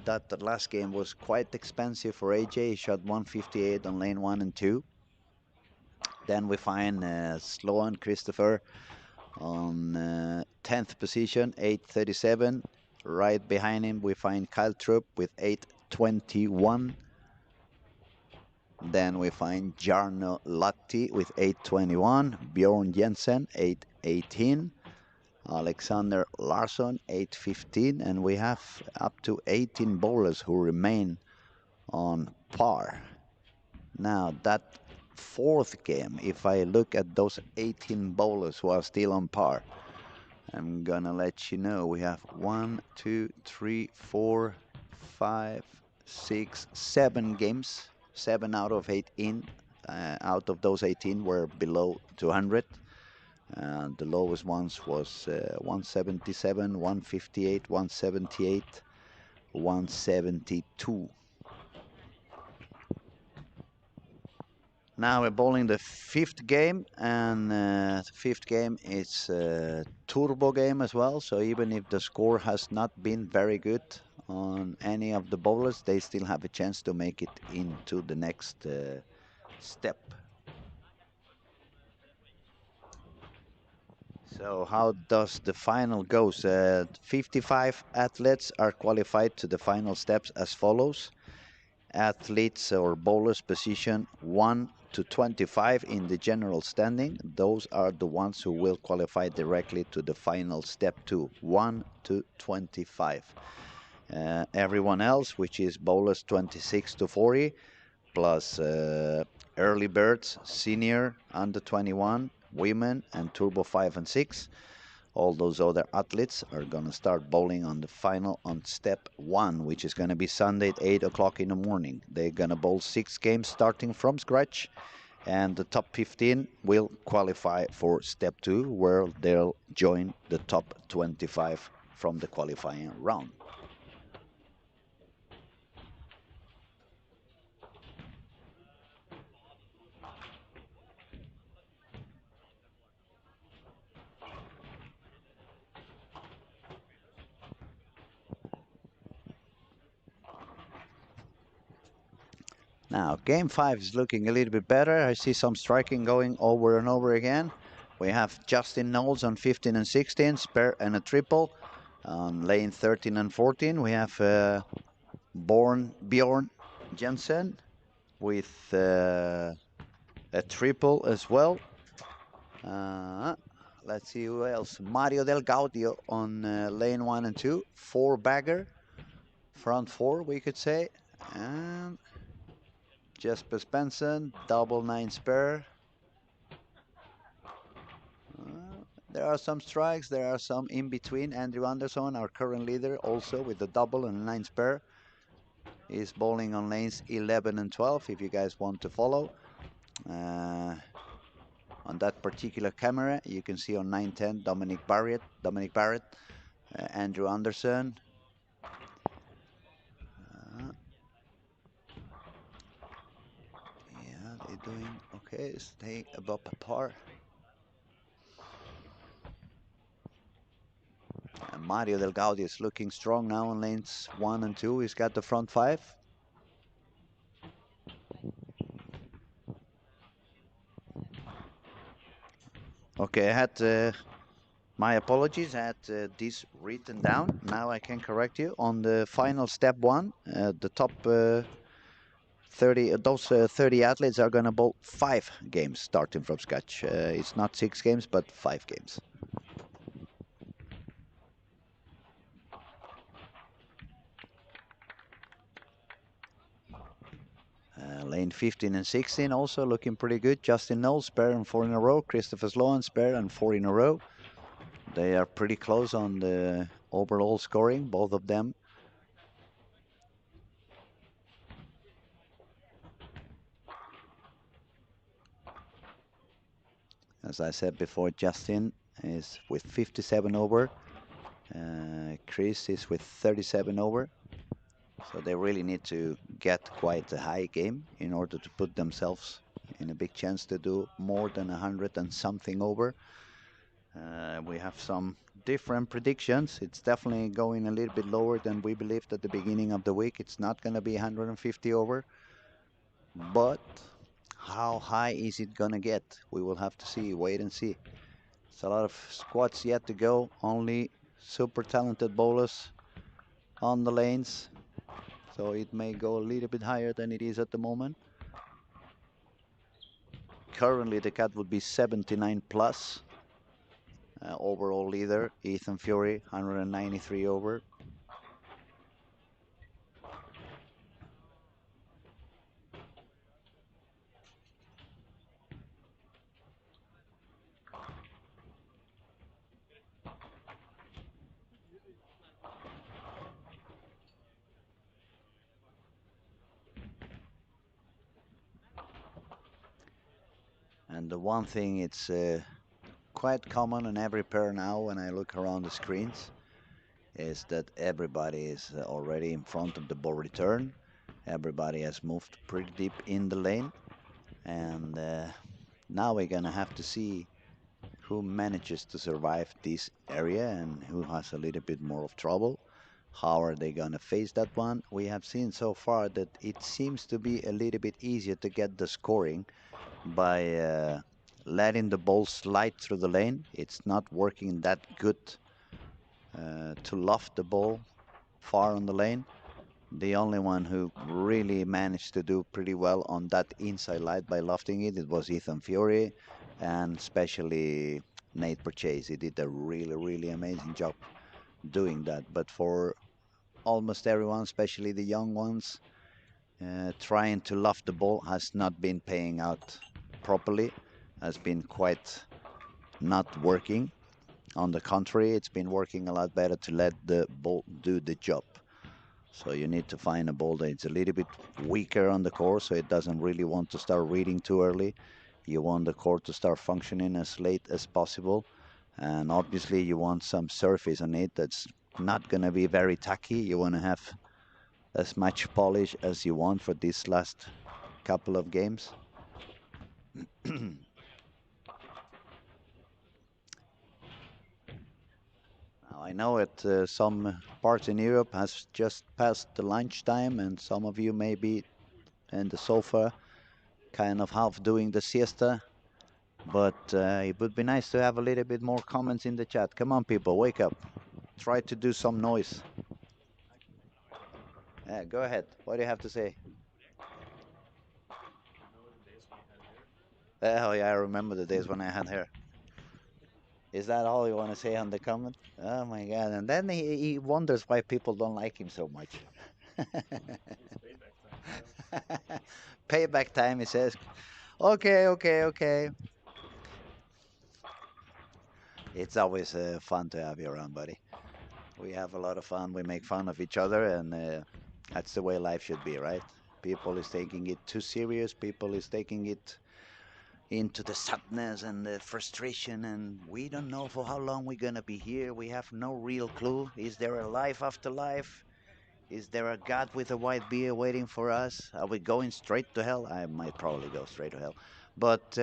That last game was quite expensive for AJ. He shot 158 on lane 1 and 2. Then we find Sloan Christopher on 10th position, 837. Right behind him, we find Kyle Trupp with 821. Then we find Jarno Latti with 821. Bjorn Jensen, 818. Alexander Larsen, 815. And we have up to 18 bowlers who remain on par. Now, that fourth game, if I look at those 18 bowlers who are still on par, I'm gonna let you know we have 1, 2, 3, 4, 5, 6, 7 games, 7 out of 18. Out of those 18 were below 200. The lowest ones was 177, 158, 178, 172. Now we're bowling the fifth game, and the fifth game is a turbo game as well. So even if the score has not been very good on any of the bowlers, they still have a chance to make it into the next step. So how does the final goes? 55 athletes are qualified to the final steps as follows. Athletes or bowlers position 1 to 25 in the general standing. Those are the ones who will qualify directly to the final step 2, 1 to 25. Everyone else, which is bowlers 26 to 40, plus early birds, senior, under 21, women, and turbo 5 and 6. All those other athletes are going to start bowling on the final on step 1, which is going to be Sunday at 8 o'clock in the morning. They're going to bowl 6 games starting from scratch, and the top 15 will qualify for step 2, where they'll join the top 25 from the qualifying round. Now, game 5 is looking a little bit better. I see some striking going over and over again. We have Justin Knowles on 15 and 16, spare and a triple. On lane 13 and 14, we have Bjorn Jensen with a triple as well. Let's see who else. Mario Del Gaudio on lane 1 and 2, 4-bagger, front 4, we could say. And Jesper Svensson, double 9 spare. There are some strikes, there are some in between. Andrew Anderson, our current leader, also with the double and 9 spare, is bowling on lanes 11 and 12, if you guys want to follow. On that particular camera, you can see on 910 Dominic Barrett, Andrew Anderson. Yeah, they're doing okay, staying above par. And Mario Del Gaudio is looking strong now on lanes 1 and 2. He's got the front 5. Okay, I had my apologies. I had this written down. Now I can correct you. On the final step 1, the top 30, those 30 athletes are going to bowl 5 games starting from scratch. It's not 6 games, but 5 games. Lane 15 and 16 also looking pretty good. Justin Knowles, pair and 4 in a row. Christopher Sloan, pair and 4 in a row. They are pretty close on the overall scoring, both of them. As I said before, Justin is with 57 over. Chris is with 37 over. So they really need to get quite a high game in order to put themselves in a big chance to do more than 100 and something over. We have some different predictions. It's definitely going a little bit lower than we believed at the beginning of the week. It's not going to be 150 over, but how high is it going to get? We will have to see, wait and see. It's a lot of squats yet to go, only super talented bowlers on the lanes, so it may go a little bit higher than it is at the moment. Currently, the cut would be 79 plus. Overall leader, Ethan Fury, 193 over. And the one thing it's quite common in every pair now when I look around the screens is that everybody is already in front of the ball return. Everybody has moved pretty deep in the lane. And now we're going to have to see who manages to survive this area and who has a little bit more of trouble. How are they going to face that one? We have seen so far that it seems to be a little bit easier to get the scoring by letting the ball slide through the lane. It's not working that good to loft the ball far on the lane. The only one who really managed to do pretty well on that inside line by lofting it, it was Ethan Fury, and especially Nate Purchase. He did a really, really amazing job doing that. But for almost everyone, especially the young ones, trying to loft the ball has not been paying out properly, has been quite not working. On the contrary, it's been working a lot better to let the ball do the job. So you need to find a ball that's a little bit weaker on the core, so it doesn't really want to start reading too early. You want the core to start functioning as late as possible. And obviously you want some surface on it that's not going to be very tacky. You want to have as much polish as you want for these last couple of games. Now, I know at some parts in Europe has just passed the lunchtime, and some of you may be in the sofa, kind of half doing the siesta. But it would be nice to have a little bit more comments in the chat. Come on, people, wake up. Try to do some noise. Yeah, go ahead. What do you have to say? Oh, yeah, I remember the days when I had hair. Is that all you want to say on the comment? Oh my God! And then he wonders why people don't like him so much. Payback time, he says. Okay, okay, okay. It's always fun to have you around, buddy. We have a lot of fun. We make fun of each other, and that's the way life should be, right? People is taking it too serious. People is taking it into the sadness and the frustration, and we don't know for how long we're gonna be here. We have no real clue. Is there a life after life? Is there a God with a white beard waiting for us? Are we going straight to hell? I might probably go straight to hell. But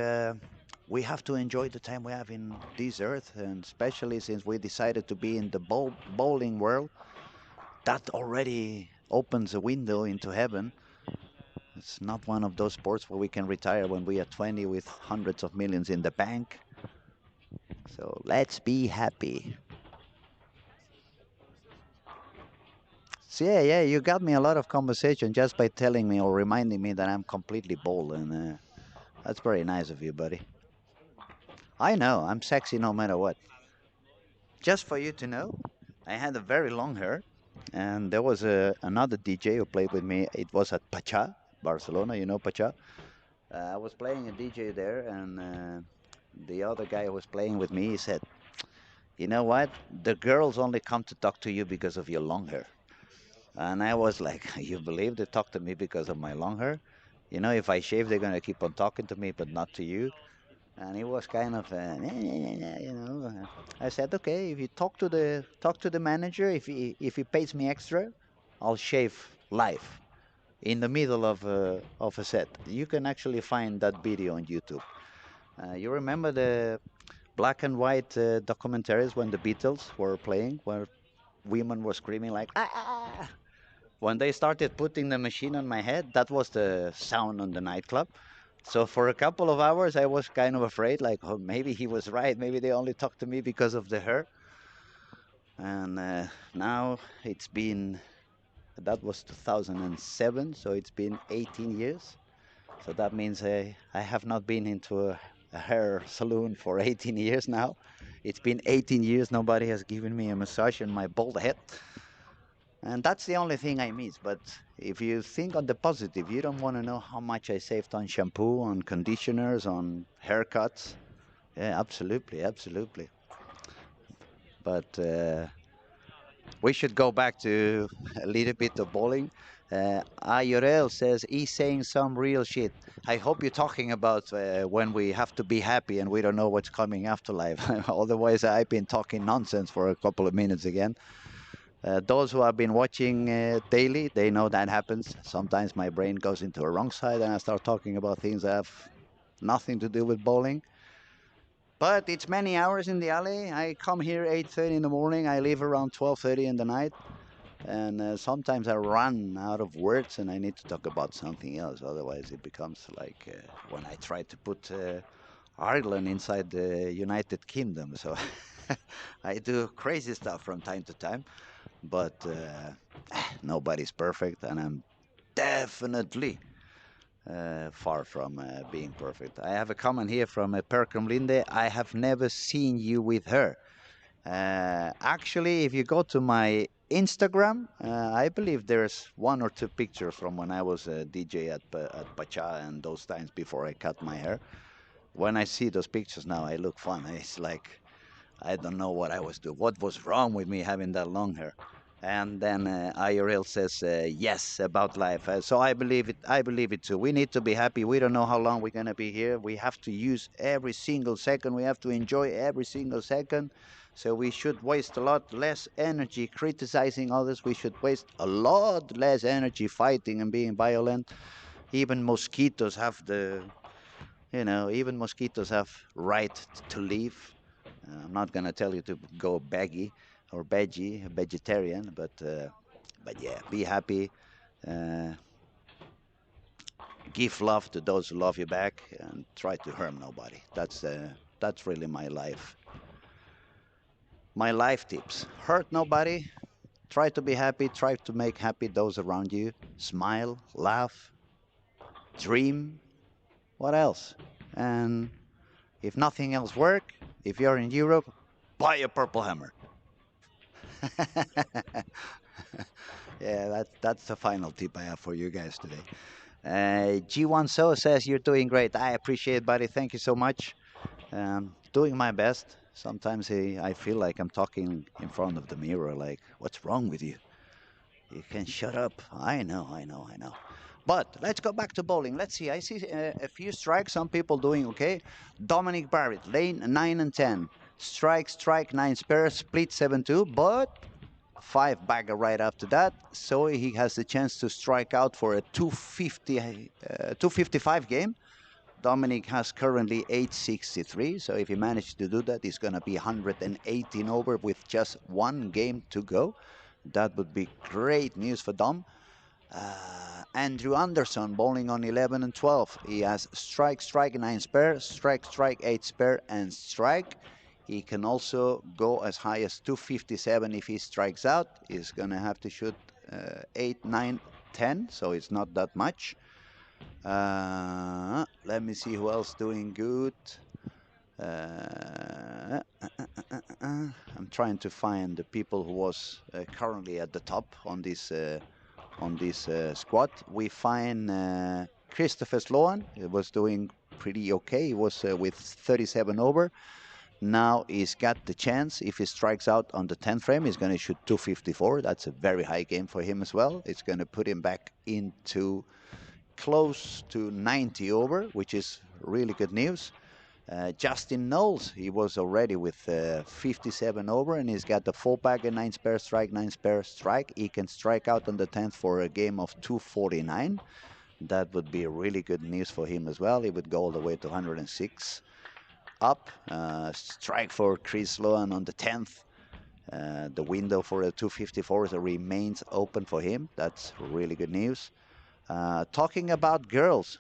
we have to enjoy the time we have in this earth, and especially since we decided to be in the bowling world, that already opens a window into heaven. It's not one of those sports where we can retire when we are 20 with hundreds of millions in the bank. So let's be happy. So yeah, you got me a lot of conversation just by telling me or reminding me that I'm completely bald, and that's very nice of you, buddy. I know, I'm sexy no matter what. Just for you to know, I had a very long hair, and there was another DJ who played with me. It was at Pacha, Barcelona, you know, Pacha. I was playing a DJ there, and the other guy who was playing with me, he said, "You know what? The girls only come to talk to you because of your long hair." And I was like, "You believe they talk to me because of my long hair? You know, if I shave, they're gonna keep on talking to me, but not to you." And he was kind of, you know. I said, "Okay, if you talk to the manager, if he pays me extra, I'll shave live in the middle of a set." You can actually find that video on YouTube. You remember the black and white documentaries when the Beatles were playing, where women were screaming like "ah, ah, ah." When they started putting the machine on my head, that was the sound on the nightclub. So for a couple of hours, I was kind of afraid, like, oh, maybe he was right. Maybe they only talked to me because of the hair. And now it's been, that was 2007, so it's been 18 years. So that means I have not been into a hair salon for 18 years now. It's been 18 years, nobody has given me a massage on my bald head. And that's the only thing I miss. But if you think on the positive, you don't want to know how much I saved on shampoo, on conditioners, on haircuts. Yeah, absolutely, absolutely. But we should go back to a little bit of bowling. Ayorel says he's saying some real shit. I hope you're talking about when we have to be happy and we don't know what's coming after life. Otherwise, I've been talking nonsense for a couple of minutes again. Those who have been watching daily, they know that happens. Sometimes my brain goes into a wrong side and I start talking about things that have nothing to do with bowling. But it's many hours in the alley. I come here 8:30 in the morning. I leave around 12:30 in the night. And sometimes I run out of words and I need to talk about something else. Otherwise, it becomes like when I try to put Ireland inside the United Kingdom. So I do crazy stuff from time to time. But nobody's perfect, and I'm definitely far from being perfect. I have a comment here from Perkum Linde. I have never seen you with her. Actually, if you go to my Instagram, I believe there's one or two pictures from when I was a DJ at Pacha and those times before I cut my hair. When I see those pictures now, I look fun. It's like I don't know what I was doing. What was wrong with me having that long hair? And then IRL says yes about life. So I believe it. I believe it too. We need to be happy. We don't know how long we're gonna be here. We have to use every single second. We have to enjoy every single second. So we should waste a lot less energy criticizing others. We should waste a lot less energy fighting and being violent. Even mosquitoes have the, even mosquitoes have right to live. I'm not gonna tell you to go baggy or veggie, vegetarian, but yeah, be happy. Uh, give love to those who love you back, and try to harm nobody. That's really my life. My life tips: hurt nobody. Try to be happy. Try to make happy those around you. Smile, laugh, dream. What else? And if nothing else work, if you're in Europe, buy a purple hammer. Yeah, that's the final tip I have for you guys today. G1 So says you're doing great. I appreciate, buddy. Thank you so much. Doing my best. Sometimes I feel like I'm talking in front of the mirror. Like, what's wrong with you? You can shut up. I know, I know, I know. But let's go back to bowling. Let's see. I see a few strikes. Some people doing okay. Dominic Barrett, lane 9 and 10. Strike, 9 spare, split 7-2. But 5 bagger right after that. So he has the chance to strike out for a 255 game. Dominic has currently 863. So if he manages to do that, he's going to be 118 over with just one game to go. That would be great news for Dom. Andrew Anderson bowling on 11 and 12. He has strike, 9 spare, strike, 8 spare, and strike. He can also go as high as 257 if he strikes out. He's going to have to shoot 8, 9, 10, so it's not that much. Let me see who else doing good. I'm trying to find the people who was currently at the top on this on this squad. We find Christopher Sloan. He was doing pretty okay. He was with 37 over. Now he's got the chance. If he strikes out on the 10th frame, he's going to shoot 254. That's a very high game for him as well. It's going to put him back into close to 90 over, which is really good news. Justin Knowles, he was already with 57 over, and he's got the full bagger, 9 spare strike, 9 spare strike. He can strike out on the 10th for a game of 249. That would be really good news for him as well. He would go all the way to 106 up. Strike for Chris Sloan on the 10th. The window for the 254 remains open for him. That's really good news. Talking about girls,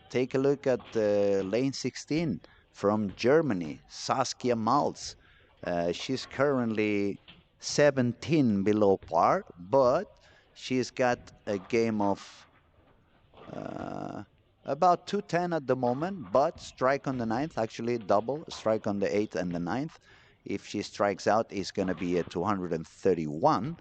take a look at lane 16 from Germany, Saskia Malz. She's currently 17 below par, but she's got a game of uh, about 210 at the moment, but strike on the 9th, actually double, strike on the 8th and the 9th. If she strikes out, it's going to be a 231.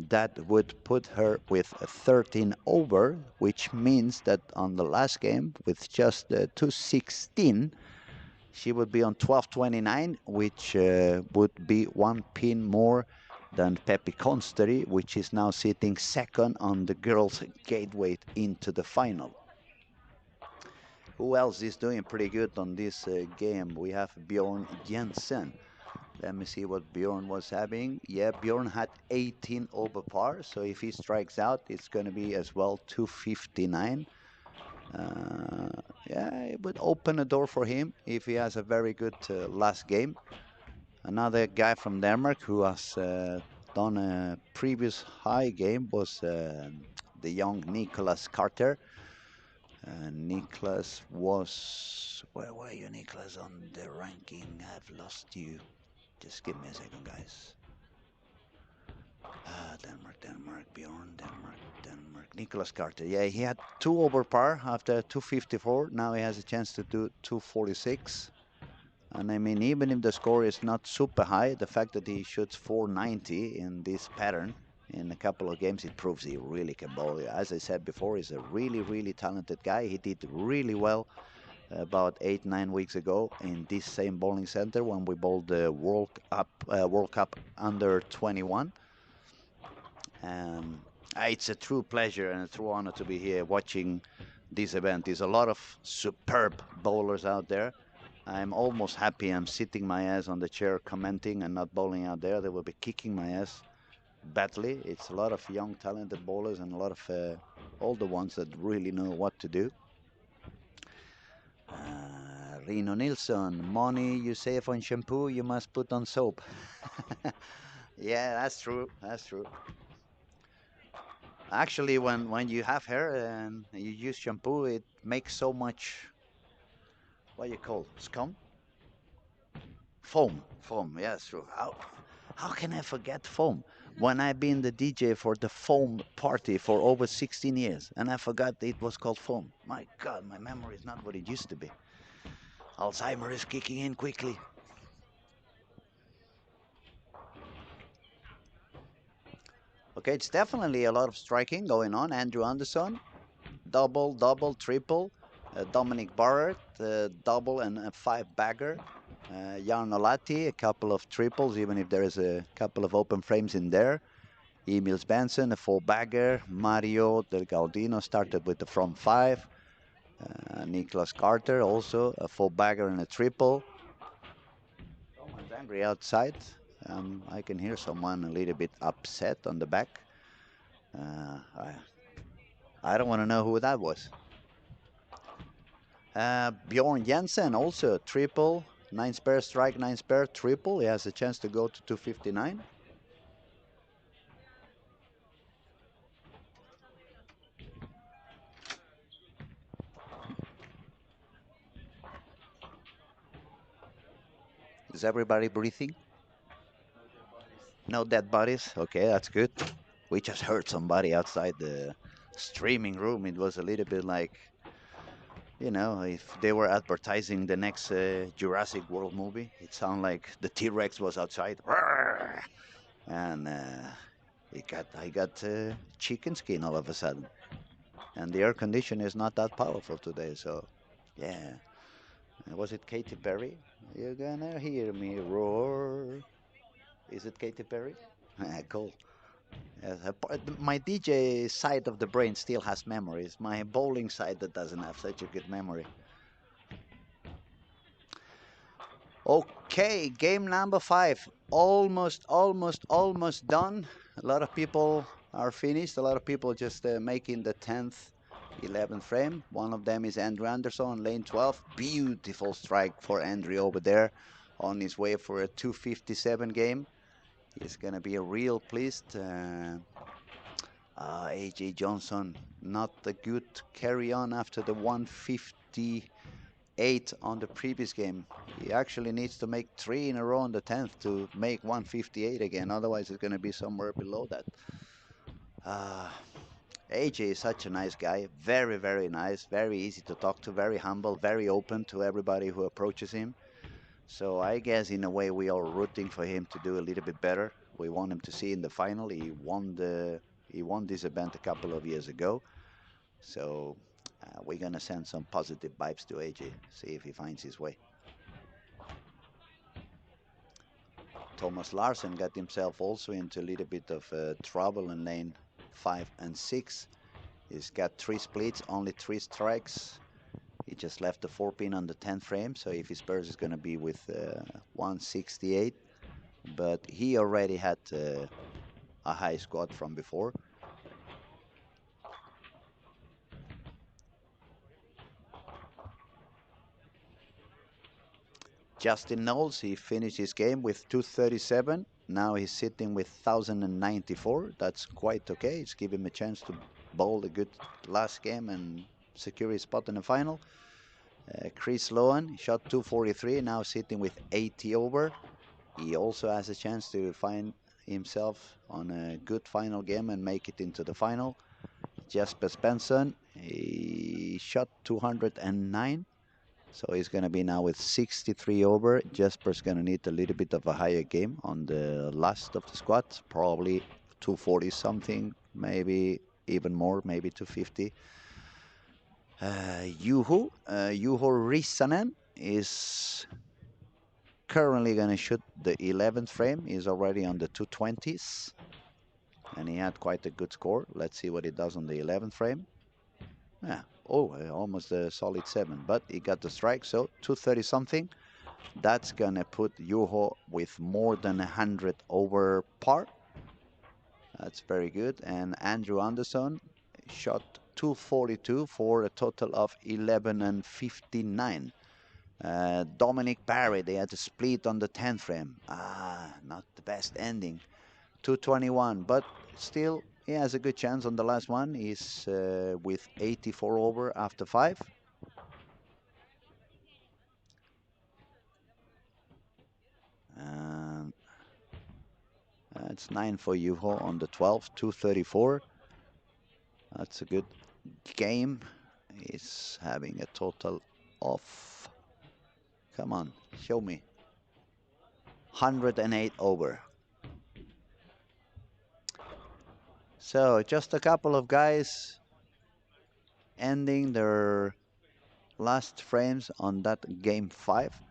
That would put her with a 13 over, which means that on the last game, with just 216, she would be on 1229, which would be one pin more than Pepi Consteri, which is now sitting second on the girls' gateway into the final. Who else is doing pretty good on this game? We have Bjorn Jensen. Let me see what Bjorn was having. Yeah, Bjorn had 18 over par, so if he strikes out, it's going to be as well 259. Yeah, it would open a door for him if he has a very good last game. Another guy from Denmark who has done a previous high game was the young Nicholas Carter. Niklas was, where were you, Niklas, on the ranking? I've lost you. Just give me a second, guys. Denmark, Denmark, Bjorn, Denmark, Denmark. Nicholas Carter. Yeah, he had 2 over par after 254. Now he has a chance to do 246. And I mean, even if the score is not super high, the fact that he shoots 490 in this pattern in a couple of games, it proves he really can bowl. As I said before, he's a really, really talented guy. He did really well about 8-9 weeks ago in this same bowling center when we bowled the World Cup under 21. And it's a true pleasure and a true honor to be here watching this event. There's a lot of superb bowlers out there. I'm almost happy I'm sitting my ass on the chair commenting and not bowling out there. They will be kicking my ass badly. It's a lot of young talented bowlers and a lot of older ones that really know what to do. Rino Nilsson, money you save on shampoo, you must put on soap. Yeah, that's true. That's true. Actually, when you have hair and you use shampoo, it makes so much, what you call, scum? Foam. Yeah, that's true. How can I forget foam? When I've been the DJ for the foam party for over 16 years, and I forgot it was called foam. My God, my memory is not what it used to be. Alzheimer is kicking in quickly. Okay, it's definitely a lot of striking going on. Andrew Anderson, double, double, triple. Dominic Barrett, double and a 5-bagger. Jan Olati, a couple of triples, even if there is a couple of open frames in there. Emil Svensson, a 4-bagger. Mario Del Gaudino started with the front 5. Nicholas Carter, also a 4-bagger and a triple. Someone's angry outside. I can hear someone a little bit upset on the back. I don't want to know who that was. Bjorn Jensen, also triple. 9 spare strike, 9 spare triple. He has a chance to go to 259. Is everybody breathing? No dead bodies. Okay, that's good. We just heard somebody outside the streaming room. It was a little bit like, you know, if they were advertising the next Jurassic World movie. It sounded like the T-Rex was outside. And I got chicken skin all of a sudden, and the air conditioner is not that powerful today. So, yeah. Was it Katy Perry? You're gonna hear me roar. Is it Katy Perry? Cool. Yes, my DJ side of the brain still has memories. My bowling side that doesn't have such a good memory. Okay, game number 5. Almost done. A lot of people are finished. A lot of people just making the 10th, 11th frame. One of them is Andrew Anderson on lane 12. Beautiful strike for Andrew over there on his way for a 257 game. He's going to be real pleased. AJ Johnson, not a good carry on after the 158 on the previous game. He actually needs to make 3 in a row on the 10th to make 158 again. Otherwise, it's going to be somewhere below that. Uh, AJ is such a nice guy. Very, very nice. Very easy to talk to. Very humble. Very open to everybody who approaches him. So I guess in a way we are rooting for him to do a little bit better. We want him to see in the final. He won this event a couple of years ago. So we're gonna send some positive vibes to AJ. See if he finds his way. Thomas Larsen got himself also into a little bit of trouble in lane 5 and 6. He's got 3 splits, only 3 strikes. He just left the 4-pin on the 10th frame, so if his purse is going to be with 168, but he already had a high squad from before. Justin Knowles, he finished his game with 237. Now he's sitting with 1,094. That's quite okay. It's give him a chance to bowl a good last game and secure his spot in the final. Chris Lohan shot 243, now sitting with 80 over. He also has a chance to find himself on a good final game and make it into the final. Jasper Svensson, he shot 209. So he's going to be now with 63 over. Jasper's going to need a little bit of a higher game on the last of the squad. Probably 240 something, maybe even more, maybe 250. Juho Rissanen is currently going to shoot the 11th frame. He's already on the 220s. And he had quite a good score. Let's see what he does on the 11th frame. Yeah. Oh, almost a solid 7. But he got the strike, so 230 something. That's going to put Juho with more than 100 over par. That's very good. And Andrew Anderson shot 242 for a total of 11 and 59. Dominic Barry, they had to split on the 10th frame. Not the best ending. 221, but still he has a good chance on the last one. He's with 84 over after 5. And that's 9 for Juho on the 12th, 234. That's a good game. He's having a total of, come on, show me, 108 over. So just a couple of guys ending their last frames on that game 5.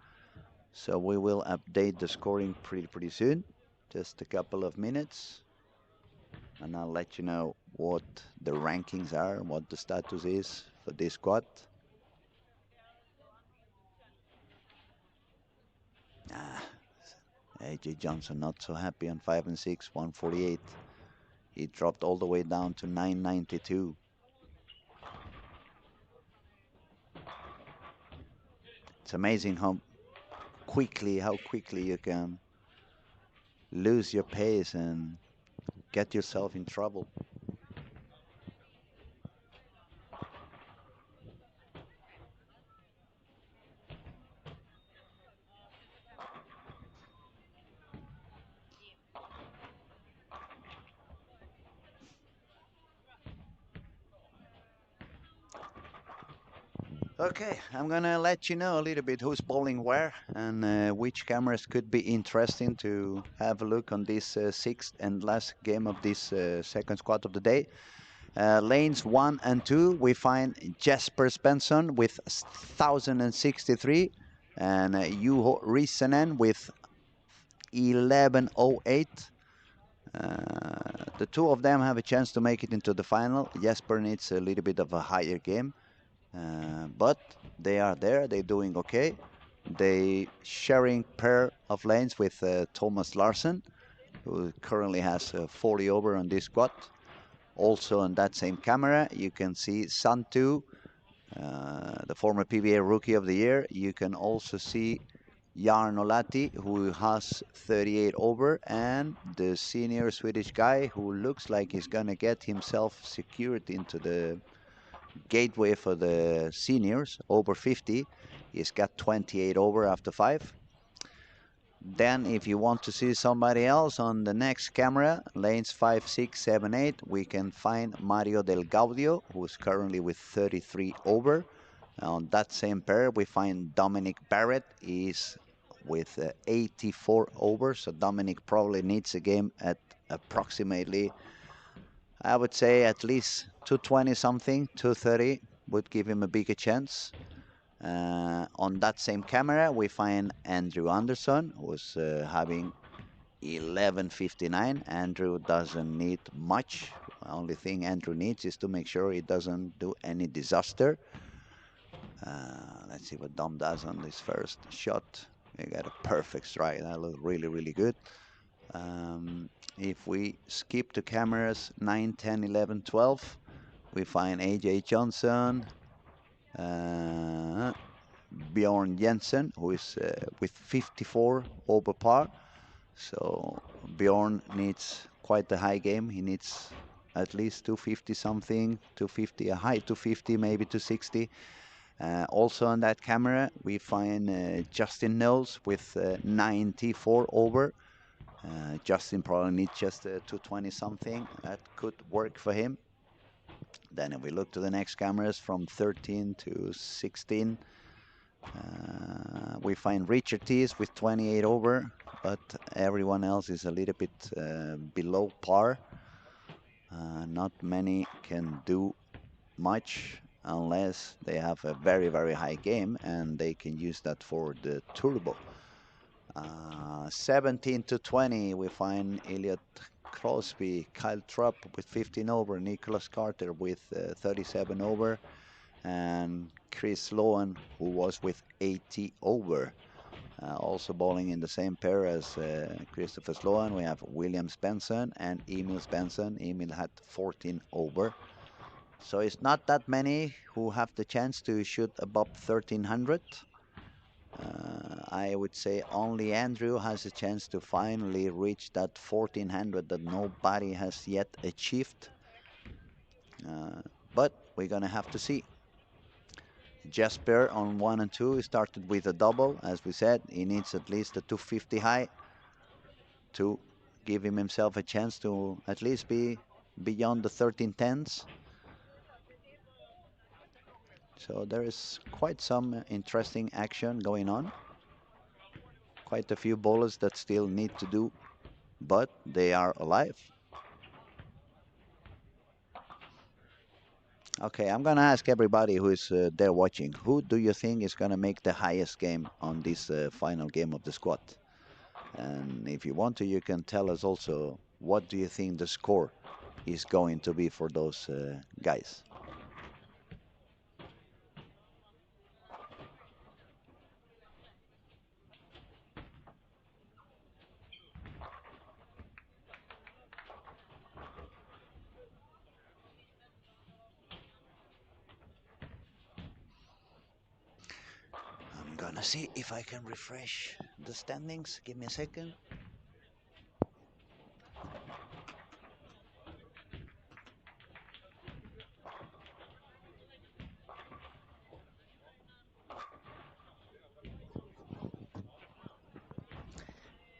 So we will update the scoring pretty soon. Just a couple of minutes. And I'll let you know what the rankings are, what the status is for this squad. AJ Johnson not so happy on 5 and 6, 148. He dropped all the way down to 992. It's amazing how quickly you can lose your pace and get yourself in trouble. Okay, I'm gonna let you know a little bit who's bowling where and which cameras could be interesting to have a look on this sixth and last game of this second squad of the day. Lanes 1 and 2, we find Jesper Svensson with 1063 and Juho Rissanen with 1108. The two of them have a chance to make it into the final. Jesper needs a little bit of a higher game, but they are there. They're doing okay. They sharing pair of lanes with Thomas Larsen, who currently has 40 over on this squad. Also on that same camera, you can see Santu, the former PBA Rookie of the Year. You can also see Jarno Lati, who has 38 over, and the senior Swedish guy who looks like he's gonna get himself secured into the gateway for the seniors over 50. He's got 28 over after 5. Then if you want to see somebody else on the next camera, lanes 5, 6, 7, 8, we can find Mario Del Gaudio, who's currently with 33 over. On that same pair, we find Dominic Barrett is with 84 over. So Dominic probably needs a game at approximately, I would say at least 220 something, 230 would give him a bigger chance. On that same camera, we find Andrew Anderson, who's having 1159. Andrew doesn't need much. The only thing Andrew needs is to make sure he doesn't do any disaster. Let's see what Dom does on this first shot. We got a perfect strike. That looks really, really good. If we skip to cameras 9, 10, 11, 12, we find AJ Johnson, Bjorn Jensen, who is with 54 over par. So Bjorn needs quite a high game. He needs at least 250 something, 250, a high 250, maybe 260. Also on that camera, we find Justin Knowles with 94 over. Justin probably needs just 220 something. That could work for him. Then if we look to the next cameras from 13 to 16, we find Richard Tees with 28 over, but everyone else is a little bit below par. Not many can do much unless they have a very, very high game and they can use that for the turbo. 17 to 20, we find Elliot Crosby, Kyle Trupp with 15 over, Nicholas Carter with 37 over, and Chris Lohan, who was with 80 over. Also bowling in the same pair as Christopher Sloan, we have William Spencer and Emil Spencer. Emil had 14 over. So it's not that many who have the chance to shoot above 1300. I would say only Andrew has a chance to finally reach that 1400 that nobody has yet achieved. But we're gonna have to see. Jesper on 1 and 2 started with a double. As we said, he needs at least a 250 high to give himself a chance to at least be beyond the 1310s. So there is quite some interesting action going on. Quite a few bowlers that still need to do, but they are alive. Okay, I'm gonna ask everybody who is there watching, who do you think is gonna make the highest game on this final game of the squad? And if you want to, you can tell us also what do you think the score is going to be for those guys. I'm gonna see if I can refresh the standings. Give me a second.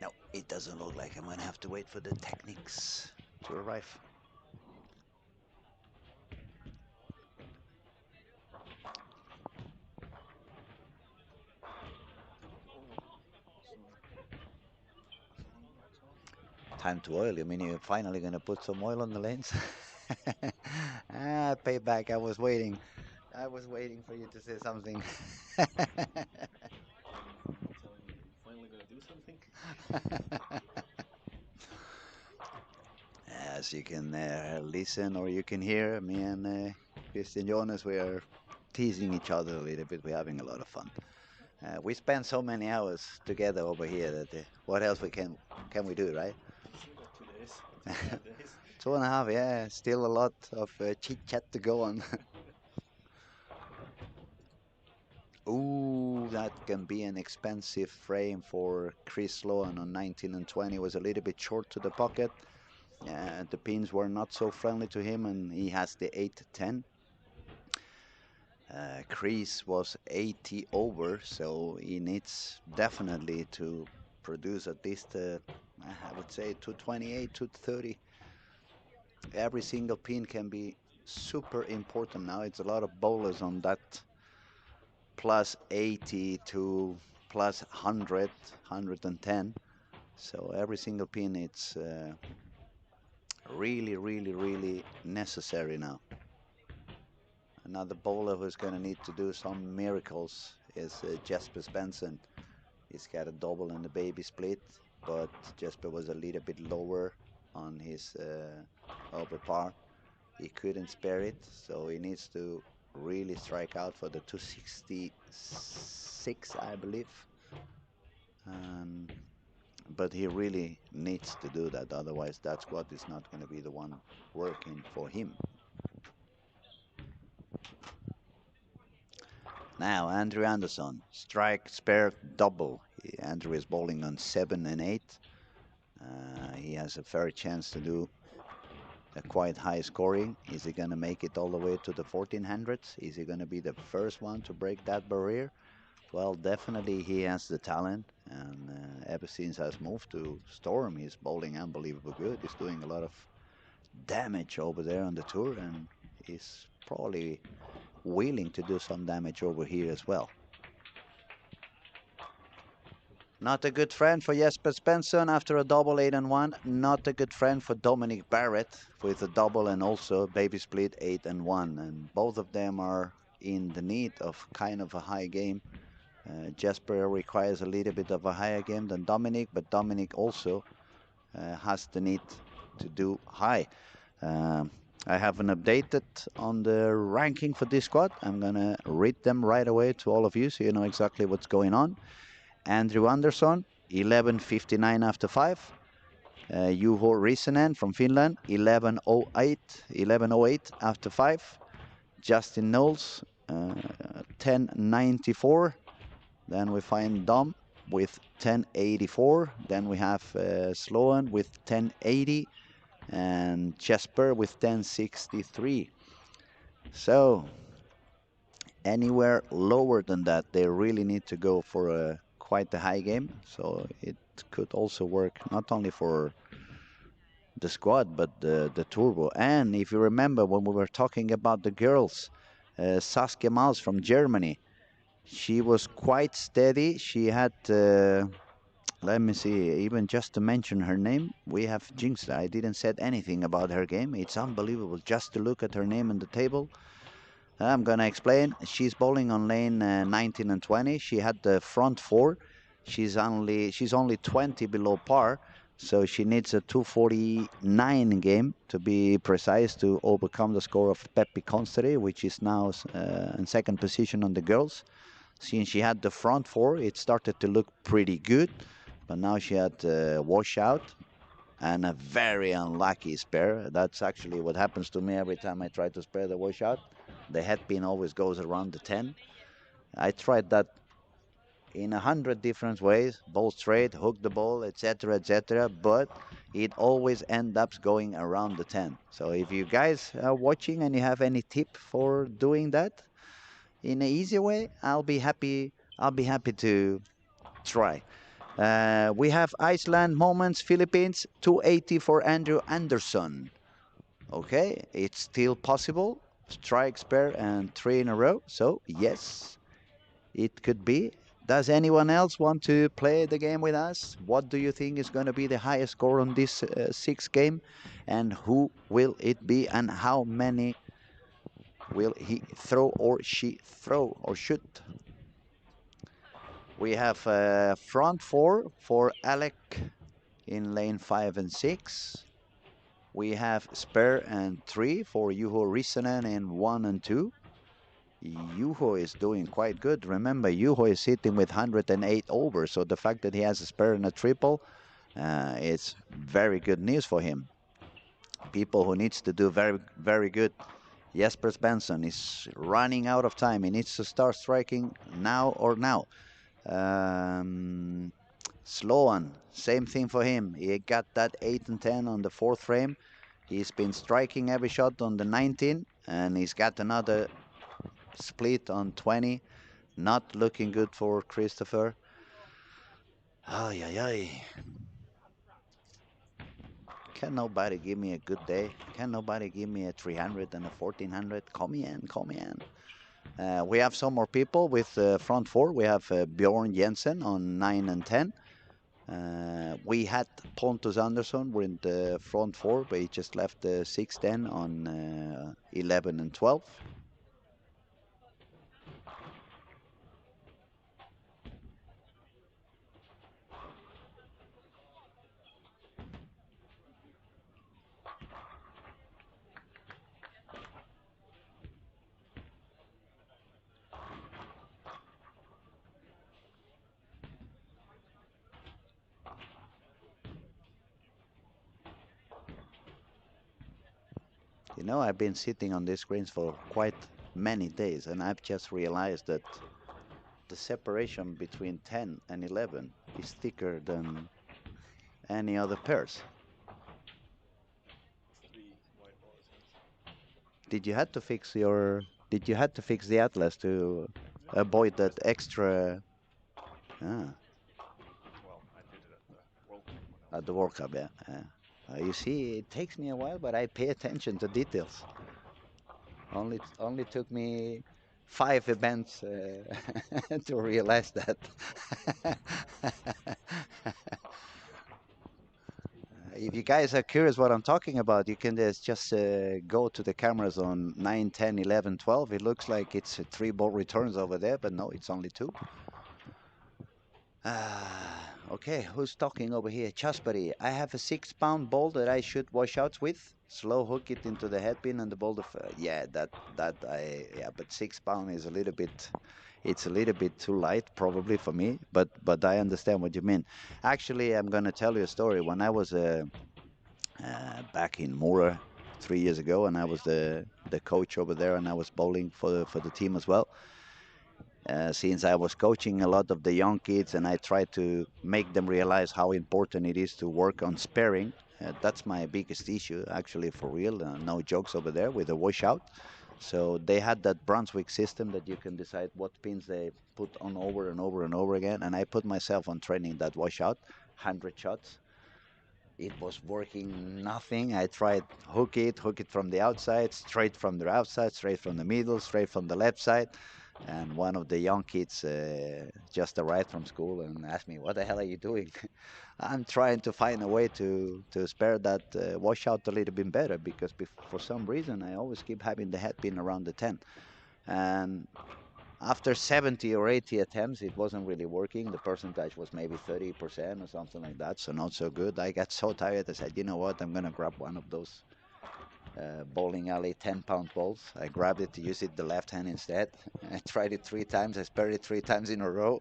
No, it doesn't look like I'm gonna have to wait for the techniques to arrive. Time to oil. You mean you're finally gonna put some oil on the lanes? Payback. I was waiting. I was waiting for you to say something. Finally gonna do something? As you can listen or you can hear, me and Christian Jonas, we are teasing each other a little bit. We're having a lot of fun. We spend so many hours together over here that what else we can we do, right? Still got 2 days, 2.5 days. 2.5, yeah. Still a lot of chit chat to go on. Ooh, that can be an expensive frame for Chris Sloan on 19 and 20. Was a little bit short to the pocket. The pins were not so friendly to him, and he has the 8-10. Chris was 80 over, so he needs definitely to produce at least, I would say, 228, 230. Every single pin can be super important now. It's a lot of bowlers on that plus 80 to plus 100, 110. So every single pin, it's really, really, really necessary now. Another bowler who's going to need to do some miracles is Jesper Svensson. He's got a double in the baby split, but Jesper was a little bit lower on his over par. He couldn't spare it, so he needs to really strike out for the 266, I believe. Um, but he really needs to do that, otherwise that squad is not going to be the one working for him. Now Andrew Anderson, strike, spare, double. Andrew is bowling on 7 and 8. He has a fair chance to do a quite high scoring. Is he going to make it all the way to the 1400s? Is he going to be the first one to break that barrier? Well, definitely he has the talent, and ever since has moved to Storm, he's bowling unbelievable good. He's doing a lot of damage over there on the tour, and he's probably willing to do some damage over here as well. Not a good friend for Jesper Svensson after a double 8 and 1. Not a good friend for Dominic Barrett with a double and also baby split 8 and 1. And both of them are in the need of kind of a high game. Jesper requires a little bit of a higher game than Dominic, but Dominic also has the need to do high. I haven't updated on the ranking for this squad. I'm going to read them right away to all of you so you know exactly what's going on. Andrew Anderson, 11.59 after 5. Juho Rissanen from Finland, 11.08 after 5. Justin Knowles, 10.94. Then we find Dom with 10.84. Then we have Sloan with 10.80 and Jesper with 10.63. So anywhere lower than that, they really need to go for quite a high game. So it could also work not only for the squad, but the turbo. And if you remember when we were talking about the girls, Saskia Mals from Germany, she was quite steady. She had, let me see, even just to mention her name, we have jinxed her. I didn't said anything about her game. It's unbelievable just to look at her name on the table. I'm gonna explain. She's bowling on lane 19 and 20. She had the front four. She's only 20 below par, so she needs a 249 game to be precise to overcome the score of Peppi Consteri, which is now in second position on the girls. Since she had the front four, it started to look pretty good, but now she had washout and a very unlucky spare. That's actually what happens to me every time I try to spare the washout. The headpin always goes around the 10. I tried that in 100 different ways, ball straight, hook the ball, etc., but it always ends up going around the 10. So if you guys are watching and you have any tip for doing that in an easy way, I'll be happy. I'll be happy to try. We have Iceland moments, Philippines, 280 for Andrew Anderson. Okay, it's still possible. Strike, spare, and 3 in a row. So yes, it could be. Does anyone else want to play the game with us? What do you think is going to be the highest score on this sixth game? And who will it be? And how many will he throw or she throw or shoot? We have front four for Alec in lane 5 and 6. We have spare and 3 for Juho Rissanen in 1 and 2. Juho is doing quite good. Remember, Juho is sitting with 108 over, so the fact that he has a spare and a triple, it's very good news for him. People who needs to do very, very good. Jesper Svensson is running out of time. He needs to start striking now or now. Um, Sloan, same thing for him. He got that 8 and 10 on the fourth frame. He's been striking every shot on the 19, and he's got another split on 20. Not looking good for Christopher. Ay, ay, ay. Can nobody give me a good day? Can nobody give me a 300 and a 1400? Come in, come in. We have some more people with front four. We have Bjorn Jensen on 9 and 10. We had Pontus Andersson with the front four, but he just left the 6-10 on 11 and 12. You know, I've been sitting on these screens for quite many days, and I've just realized that the separation between 10 and 11 is thicker than any other pairs. Did you have to fix your? Did you have to fix the atlas to avoid that extra? Ah, at the World Cup, yeah. You see, it takes me a while, but I pay attention to details. Only took me 5 events to realize that. If you guys are curious what I'm talking about, you can just go to the cameras on 9, 10, 11, 12. It looks like it's 3 ball returns over there, but no, it's only 2. Okay, who's talking over here? Chaspari, I have a 6 pound ball that I should wash out with. Slow hook it into the headpin and the ball. Yeah, yeah, but 6 pound is a little bit. It's a little bit too light, probably for me. But I understand what you mean. Actually, I'm gonna tell you a story. When I was back in Mora 3 years ago, and I was the coach over there, and I was bowling for the team as well. Since I was coaching a lot of the young kids, and I tried to make them realize how important it is to work on sparing. That's my biggest issue, actually, for real. No jokes over there with the washout. So they had that Brunswick system that you can decide what pins they put on over and over and over again. And I put myself on training that washout, 100 shots. It was working nothing. I tried hook it from the outside, straight from the outside, straight from the middle, straight from the left side. And one of the young kids just arrived from school and asked me, "What the hell are you doing?" I'm trying to find a way to spare that washout a little bit better because for some reason I always keep having the head pin around the 10. And after 70 or 80 attempts, it wasn't really working. The percentage was maybe 30% or something like that, so not so good. I got so tired, I said, you know what, I'm going to grab one of those bowling alley 10-pound balls. I grabbed it to use it the left hand instead. I tried it 3 times. I spared it 3 times in a row.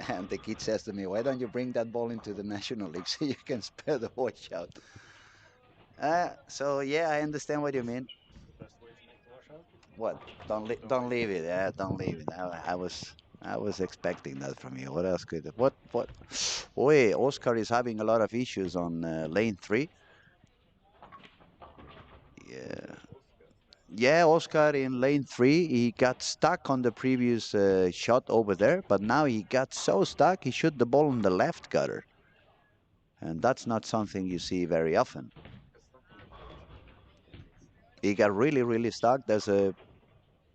And the kid says to me, why don't you bring that ball into the National League so you can spare the washout? So, yeah, I understand what you mean. What? Don't leave it. Yeah, don't leave it. I was expecting that from you. What else could? What? Oi, Oscar is having a lot of issues on lane 3. Yeah. Yeah, Oscar in lane 3, he got stuck on the previous shot over there, but now he got so stuck he shot the ball on the left gutter, and that's not something you see very often. He got really, really stuck. There's a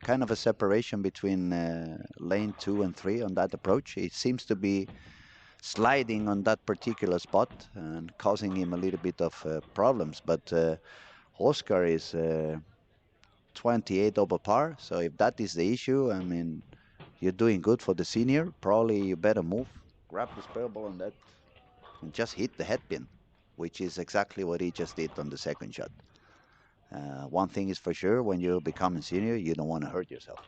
kind of a separation between lane 2 and 3 on that approach. It seems to be sliding on that particular spot and causing him a little bit of problems. But Oscar is 28 over par, so if that is the issue, I mean, you're doing good for the senior. Probably you better move, grab the spare ball on that, and just hit the headpin, which is exactly what he just did on the second shot. One thing is for sure, when you become a senior, you don't want to hurt yourself.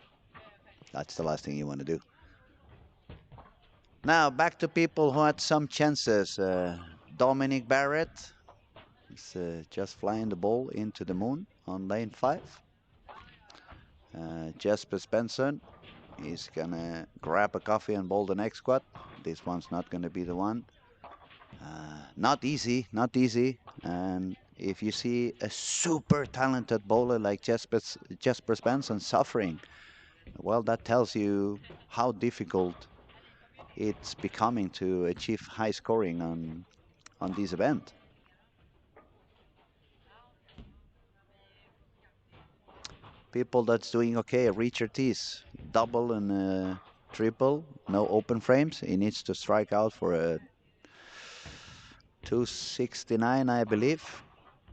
That's the last thing you want to do. Now, back to people who had some chances. Dominic Barrett is just flying the ball into the moon on lane 5. Jesper Svensson is going to grab a coffee and bowl the next squat. This one's not going to be the one. Not easy, not easy. And if you see a super talented bowler like Jesper Svensson suffering, well, that tells you how difficult it's becoming to achieve high scoring on this event. People that's doing okay, Richard Tees, double and triple, no open frames. He needs to strike out for a 269, I believe.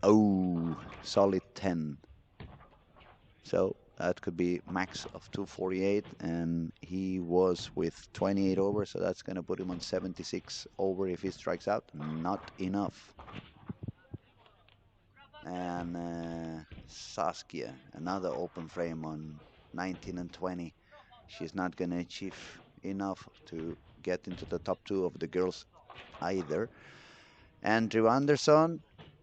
Oh, solid 10. So that could be max of 248, and he was with 28 over, so that's going to put him on 76 over if he strikes out. Not enough. And Saskia, another open frame on 19 and 20. She's not going to achieve enough to get into the top 2 of the girls either. Andrew Anderson,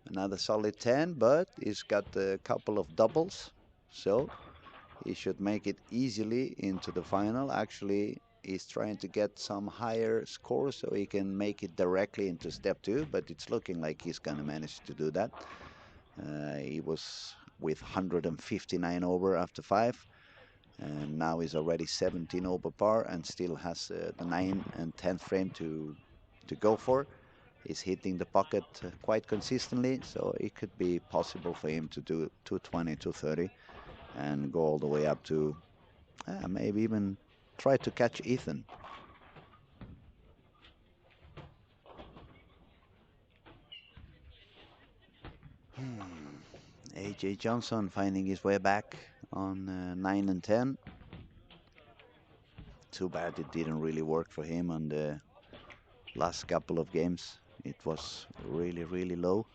another solid 10, but he's got a couple of doubles, so he should make it easily into the final. Actually, he's trying to get some higher scores so he can make it directly into step 2, but it's looking like he's going to manage to do that. He was with 159 over after 5, and now he's already 17 over par and still has the 9 and 10th frame to go for. He's hitting the pocket quite consistently, so it could be possible for him to do 220, 230 and go all the way up to maybe even try to catch Ethan. AJ Johnson finding his way back on 9 and 10. Too bad it didn't really work for him on the last couple of games. It was really, really low.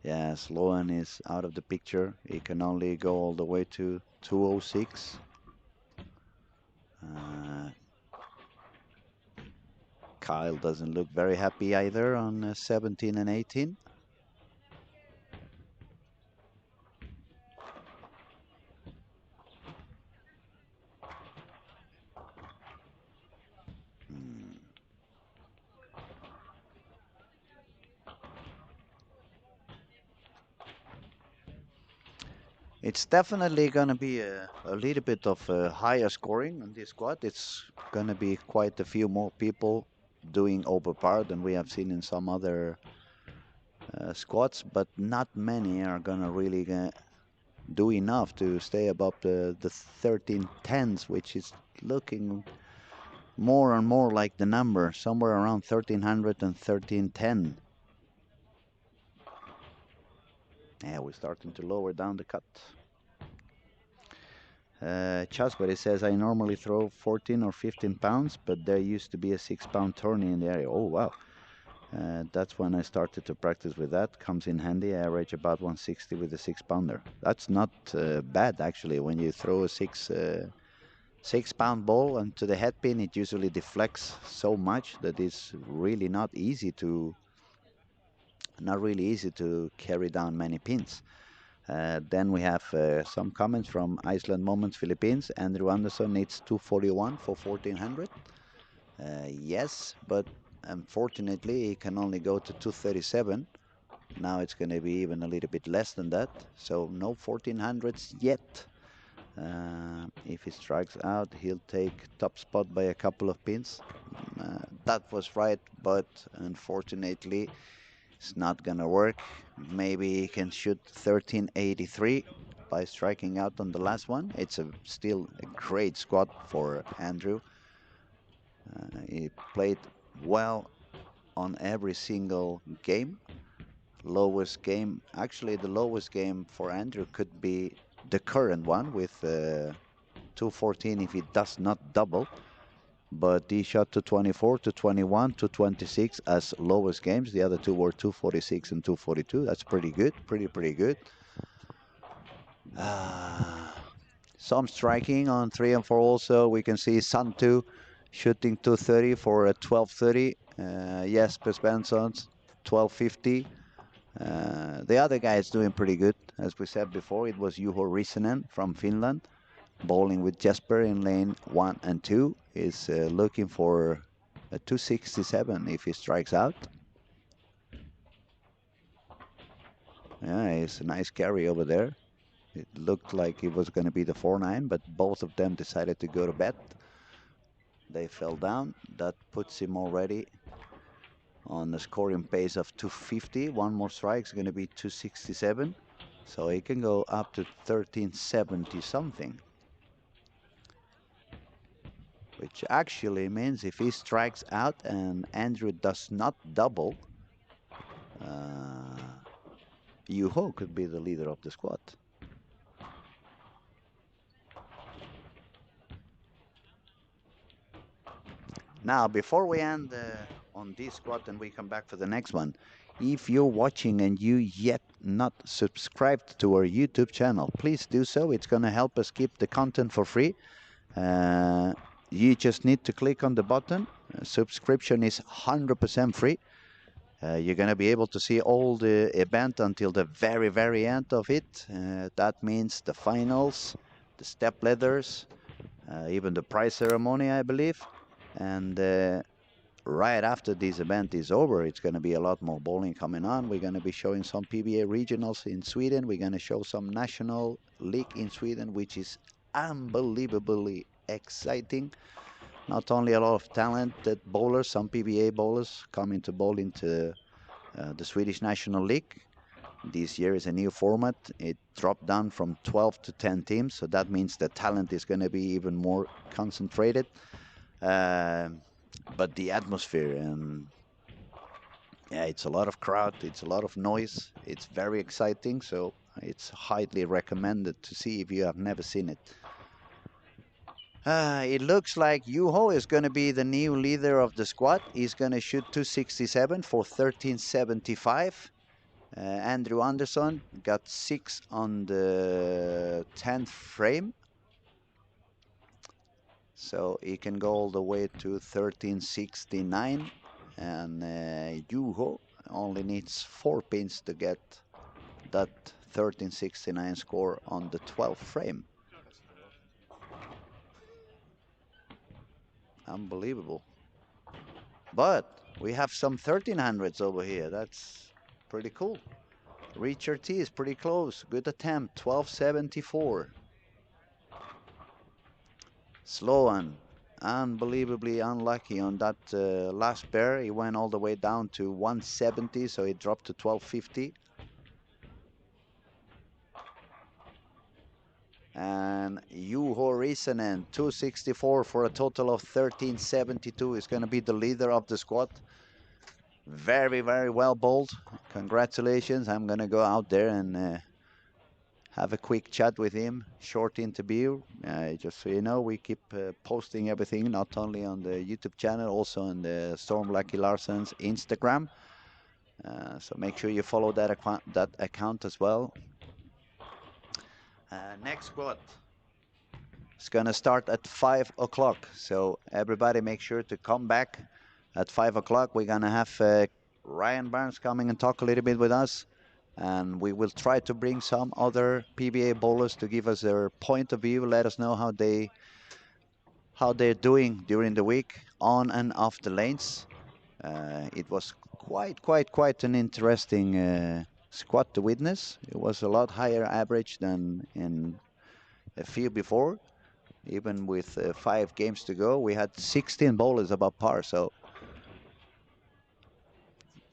Yeah, Sloan is out of the picture. He can only go all the way to 206. Kyle doesn't look very happy either on 17 and 18. It's definitely going to be a little bit of higher scoring on this squad. It's going to be quite a few more people doing over par than we have seen in some other squads, but not many are going to really do enough to stay above the 1310s, which is looking more and more like the number, somewhere around 1300 and 1310. Yeah, we're starting to lower down the cut. Chasbury says, I normally throw 14 or 15 pounds, but there used to be a 6-pound tourney in the area. Oh, wow. That's when I started to practice with that. Comes in handy. I average about 160 with a 6-pounder. That's not bad, actually. When you throw a 6-pound ball onto the head pin, it usually deflects so much that it's really not really easy to carry down many pins. Then we have some comments from Iceland Moments Philippines. Andrew Anderson needs 241 for 1400. Yes, but unfortunately he can only go to 237. Now it's going to be even a little bit less than that. So no 1400s yet. If he strikes out, he'll take top spot by a couple of pins. that was right, but unfortunately, it's not gonna work. Maybe he can shoot 1383 by striking out on the last one. It's still a great squad for Andrew. He played well on every single game. Lowest game, actually, the lowest game for Andrew could be the current one with 214 if he does not double. But he shot to 24, to 21, to 26 as lowest games. The other two were 246 and 242. That's pretty good, pretty good. Uh, some striking on 3 and 4 also. We can see Santu shooting 230 for a 1230. Jesper Spensson's 1250. The other guy is doing pretty good. As we said before, it was Juho Rissanen from Finland. Bowling with Jesper in lane 1 and 2 is looking for a 267 if he strikes out. Yeah, it's a nice carry over there. It looked like it was going to be the 4-9, but both of them decided to go to bed. They fell down. That puts him already on the scoring pace of 250. One more strike is going to be 267. So he can go up to 1370 something. Which actually means if he strikes out and Andrew does not double, Juho could be the leader of the squad. Now, before we end on this squad and we come back for the next one, if you're watching and you yet not subscribed to our YouTube channel, please do so. It's going to help us keep the content for free. You just need to click on the button. Subscription is 100% free. You're going to be able to see all the event until the very end of it. That means the finals, the step ladders, even the prize ceremony, I believe. And right after this event is over, it's going to be a lot more bowling coming on. We're going to be showing some PBA regionals in Sweden. We're going to show some national league in Sweden, which is unbelievably exciting. Not only a lot of talented bowlers, some PBA bowlers coming to bowl into the Swedish National League. This year is a new format. It dropped down from 12 to 10 teams, so that means the talent is going to be even more concentrated. But the atmosphere and yeah, it's a lot of crowd, it's a lot of noise. It's very exciting, so it's highly recommended to see if you have never seen it. It looks like Juho is going to be the new leader of the squad. He's going to shoot 267 for 1375. Andrew Anderson got 6 on the 10th frame. So he can go all the way to 1369. And Juho only needs 4 pins to get that 1369 score on the 12th frame. Unbelievable. But we have some 1300s over here. That's pretty cool. Richard T is pretty close. Good attempt. 1274. Sloan, unbelievably unlucky on that last pair. He went all the way down to 170, so he dropped to 1250. And Juho Rissanen, 264 for a total of 1372, is going to be the leader of the squad. Very well bowled. Congratulations. I'm going to go out there and have a quick chat with him, short interview. Just so you know, we keep posting everything, not only on the YouTube channel, also on the Storm Lucky Larsen's Instagram. So make sure you follow that account as well. Next squad is going to start at 5 o'clock. So everybody make sure to come back at 5 o'clock. We're going to have Ryan Barnes coming and talk a little bit with us. And we will try to bring some other PBA bowlers to give us their point of view, let us know how they're doing during the week on and off the lanes. It was quite an interesting squad to witness. It was a lot higher average than in a few before. Even with 5 games to go, we had 16 bowlers above par. So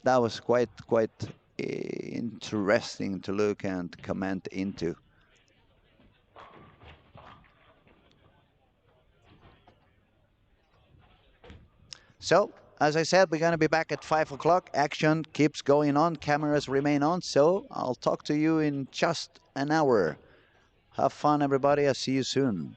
that was quite interesting to look and comment into. So, as I said, we're going to be back at 5 o'clock. Action keeps going on. Cameras remain on. So, I'll talk to you in just an hour. Have fun, everybody. I'll see you soon.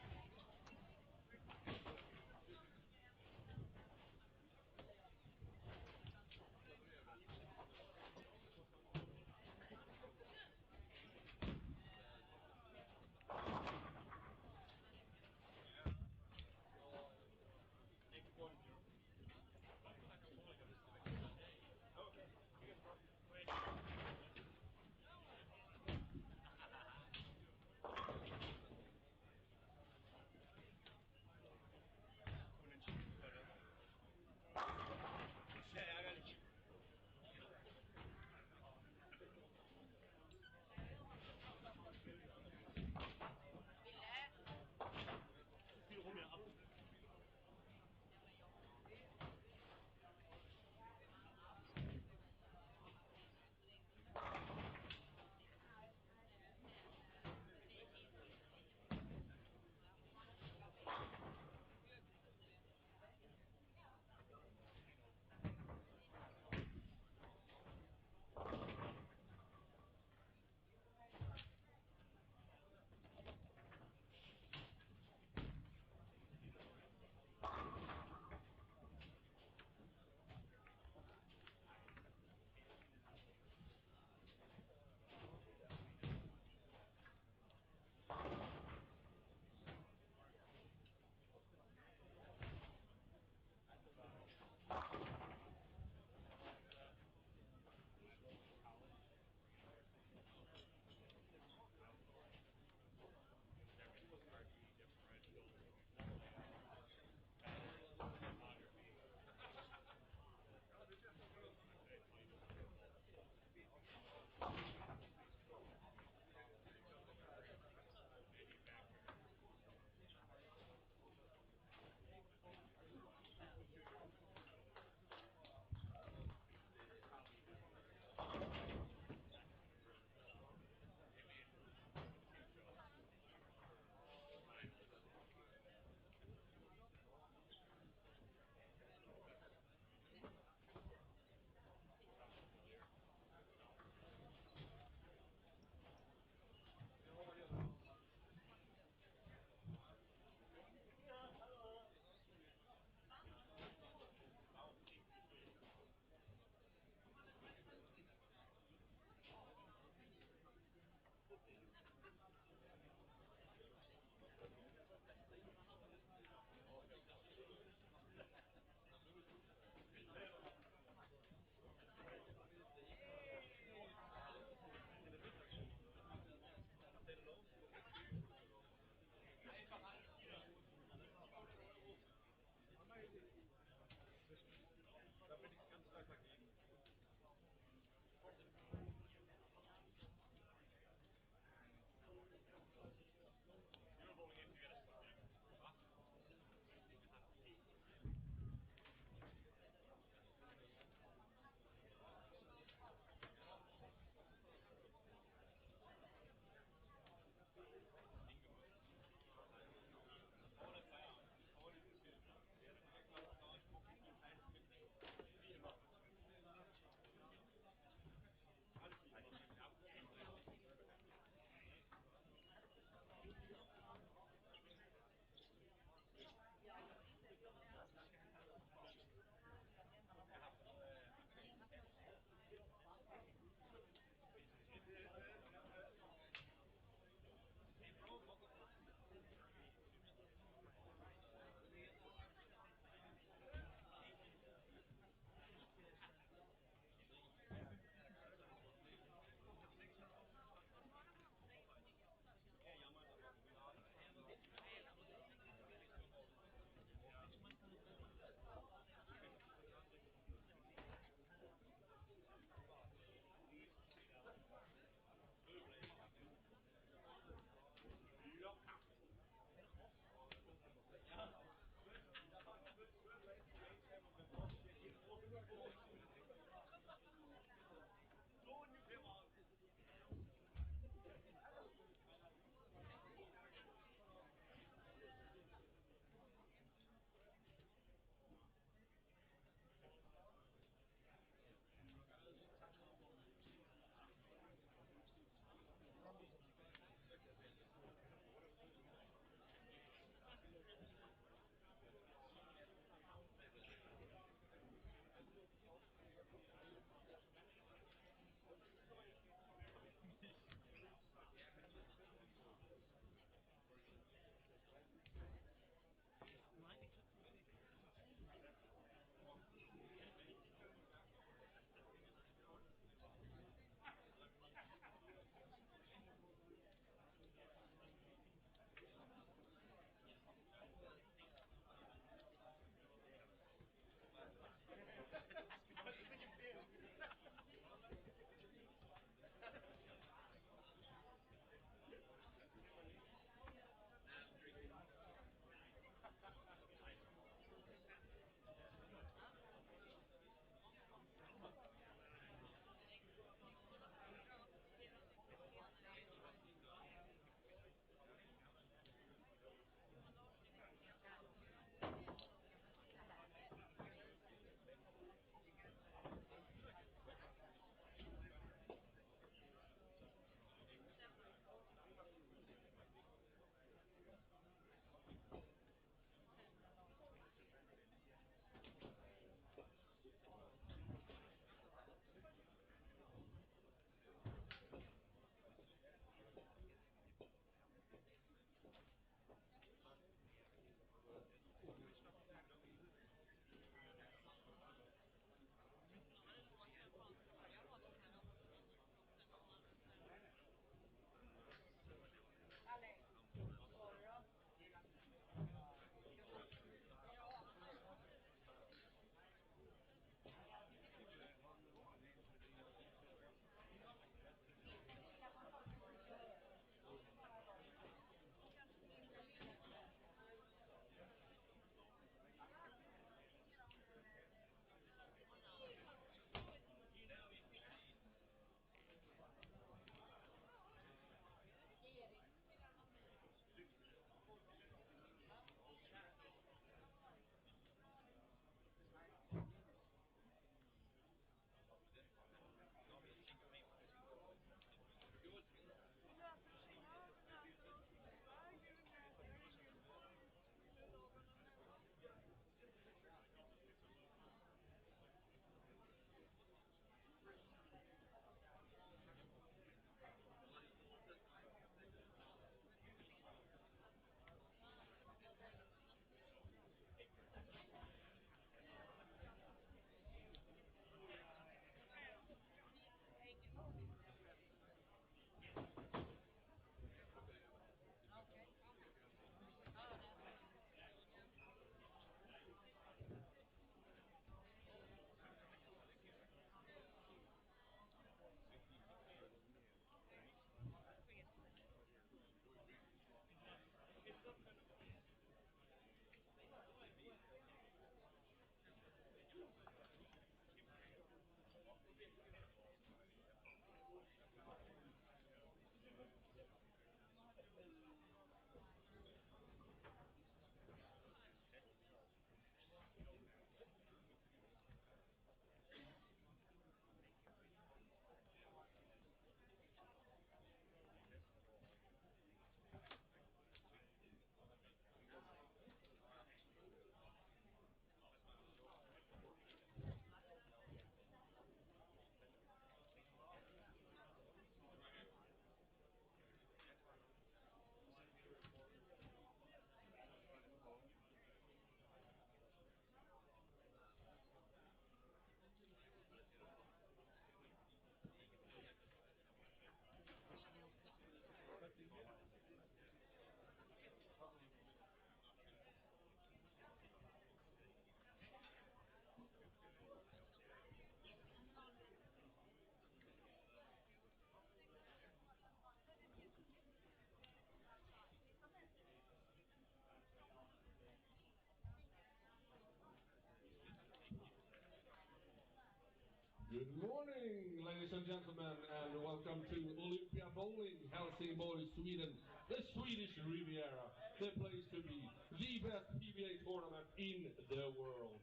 Good morning, ladies and gentlemen, and welcome to Olympia Bowling, Helsingborg, Sweden, the Swedish Riviera, the place to be, the best PBA tournament in the world,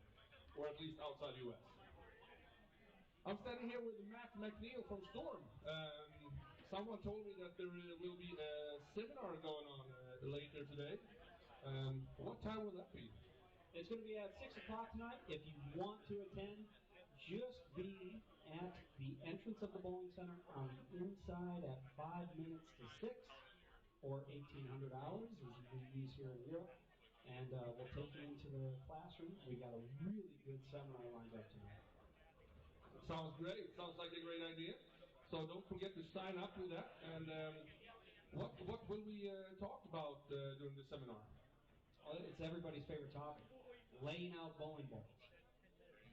or at least outside US. I'm standing here with Matt McNeil from Storm. Someone told me that there will be a seminar going on later today. What time will that be? It's going to be at 6 o'clock tonight. If you want to attend, just be at the entrance of the bowling center on the inside at 5 minutes to 6 or 1800 hours, as you use here in Europe. And we'll take you into the classroom. We got a really good seminar lined up tonight. Sounds great. Sounds like a great idea. So don't forget to sign up with that. And what will we talk about during the seminar? Well, it's everybody's favorite topic, laying out bowling balls.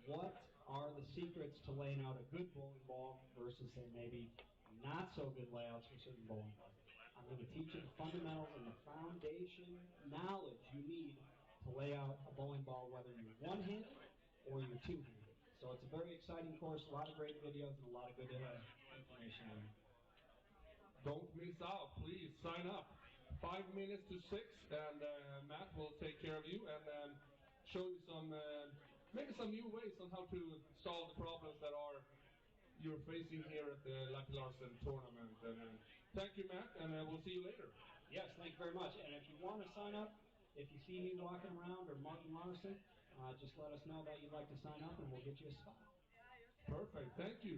What are the secrets to laying out a good bowling ball versus, say, maybe not so good layouts for certain bowling balls? I'm going to teach you the fundamentals and the foundation knowledge you need to lay out a bowling ball, whether you're one-handed or you're two-handed. So it's a very exciting course, a lot of great videos, and a lot of good information in there. Don't miss out. Please sign up. 5 minutes to 6, and Matt will take care of you and show you some, maybe some new ways on how to solve the problems that you're facing here at the Lucky Larsen tournament. And thank you, Matt, and we'll see you later. Yes, thank you very much. And if you want to sign up, if you see me walking around or Martin Larsen, just let us know that you'd like to sign up, and we'll get you a spot. Perfect. Thank you.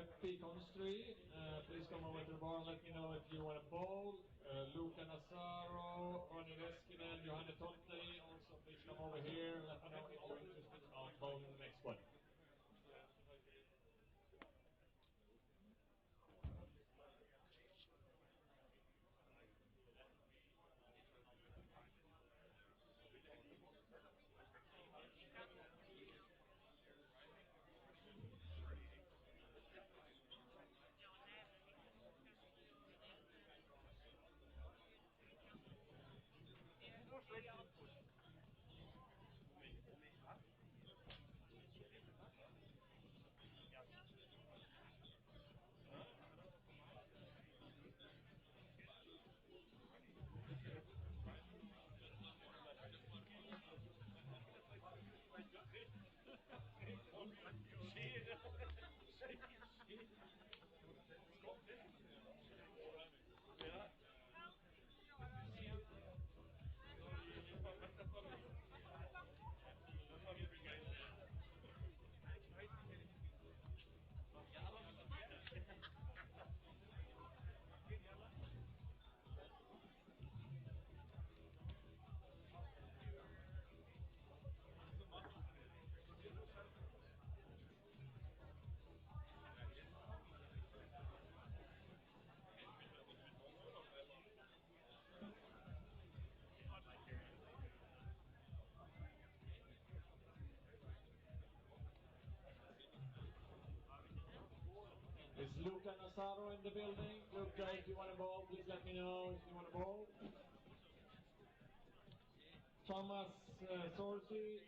Peppi Constri, please come over to the bar and let me know if you want a bowl. Luca Nassaro, Ronny Leskinen, Johanne Totteri, also please come over here and let me know if you're interested on bowling the next one. Is Luca Nassaro in the building? Luca, if you want a ball, please let me know if you want a ball. Thomas Sorsi,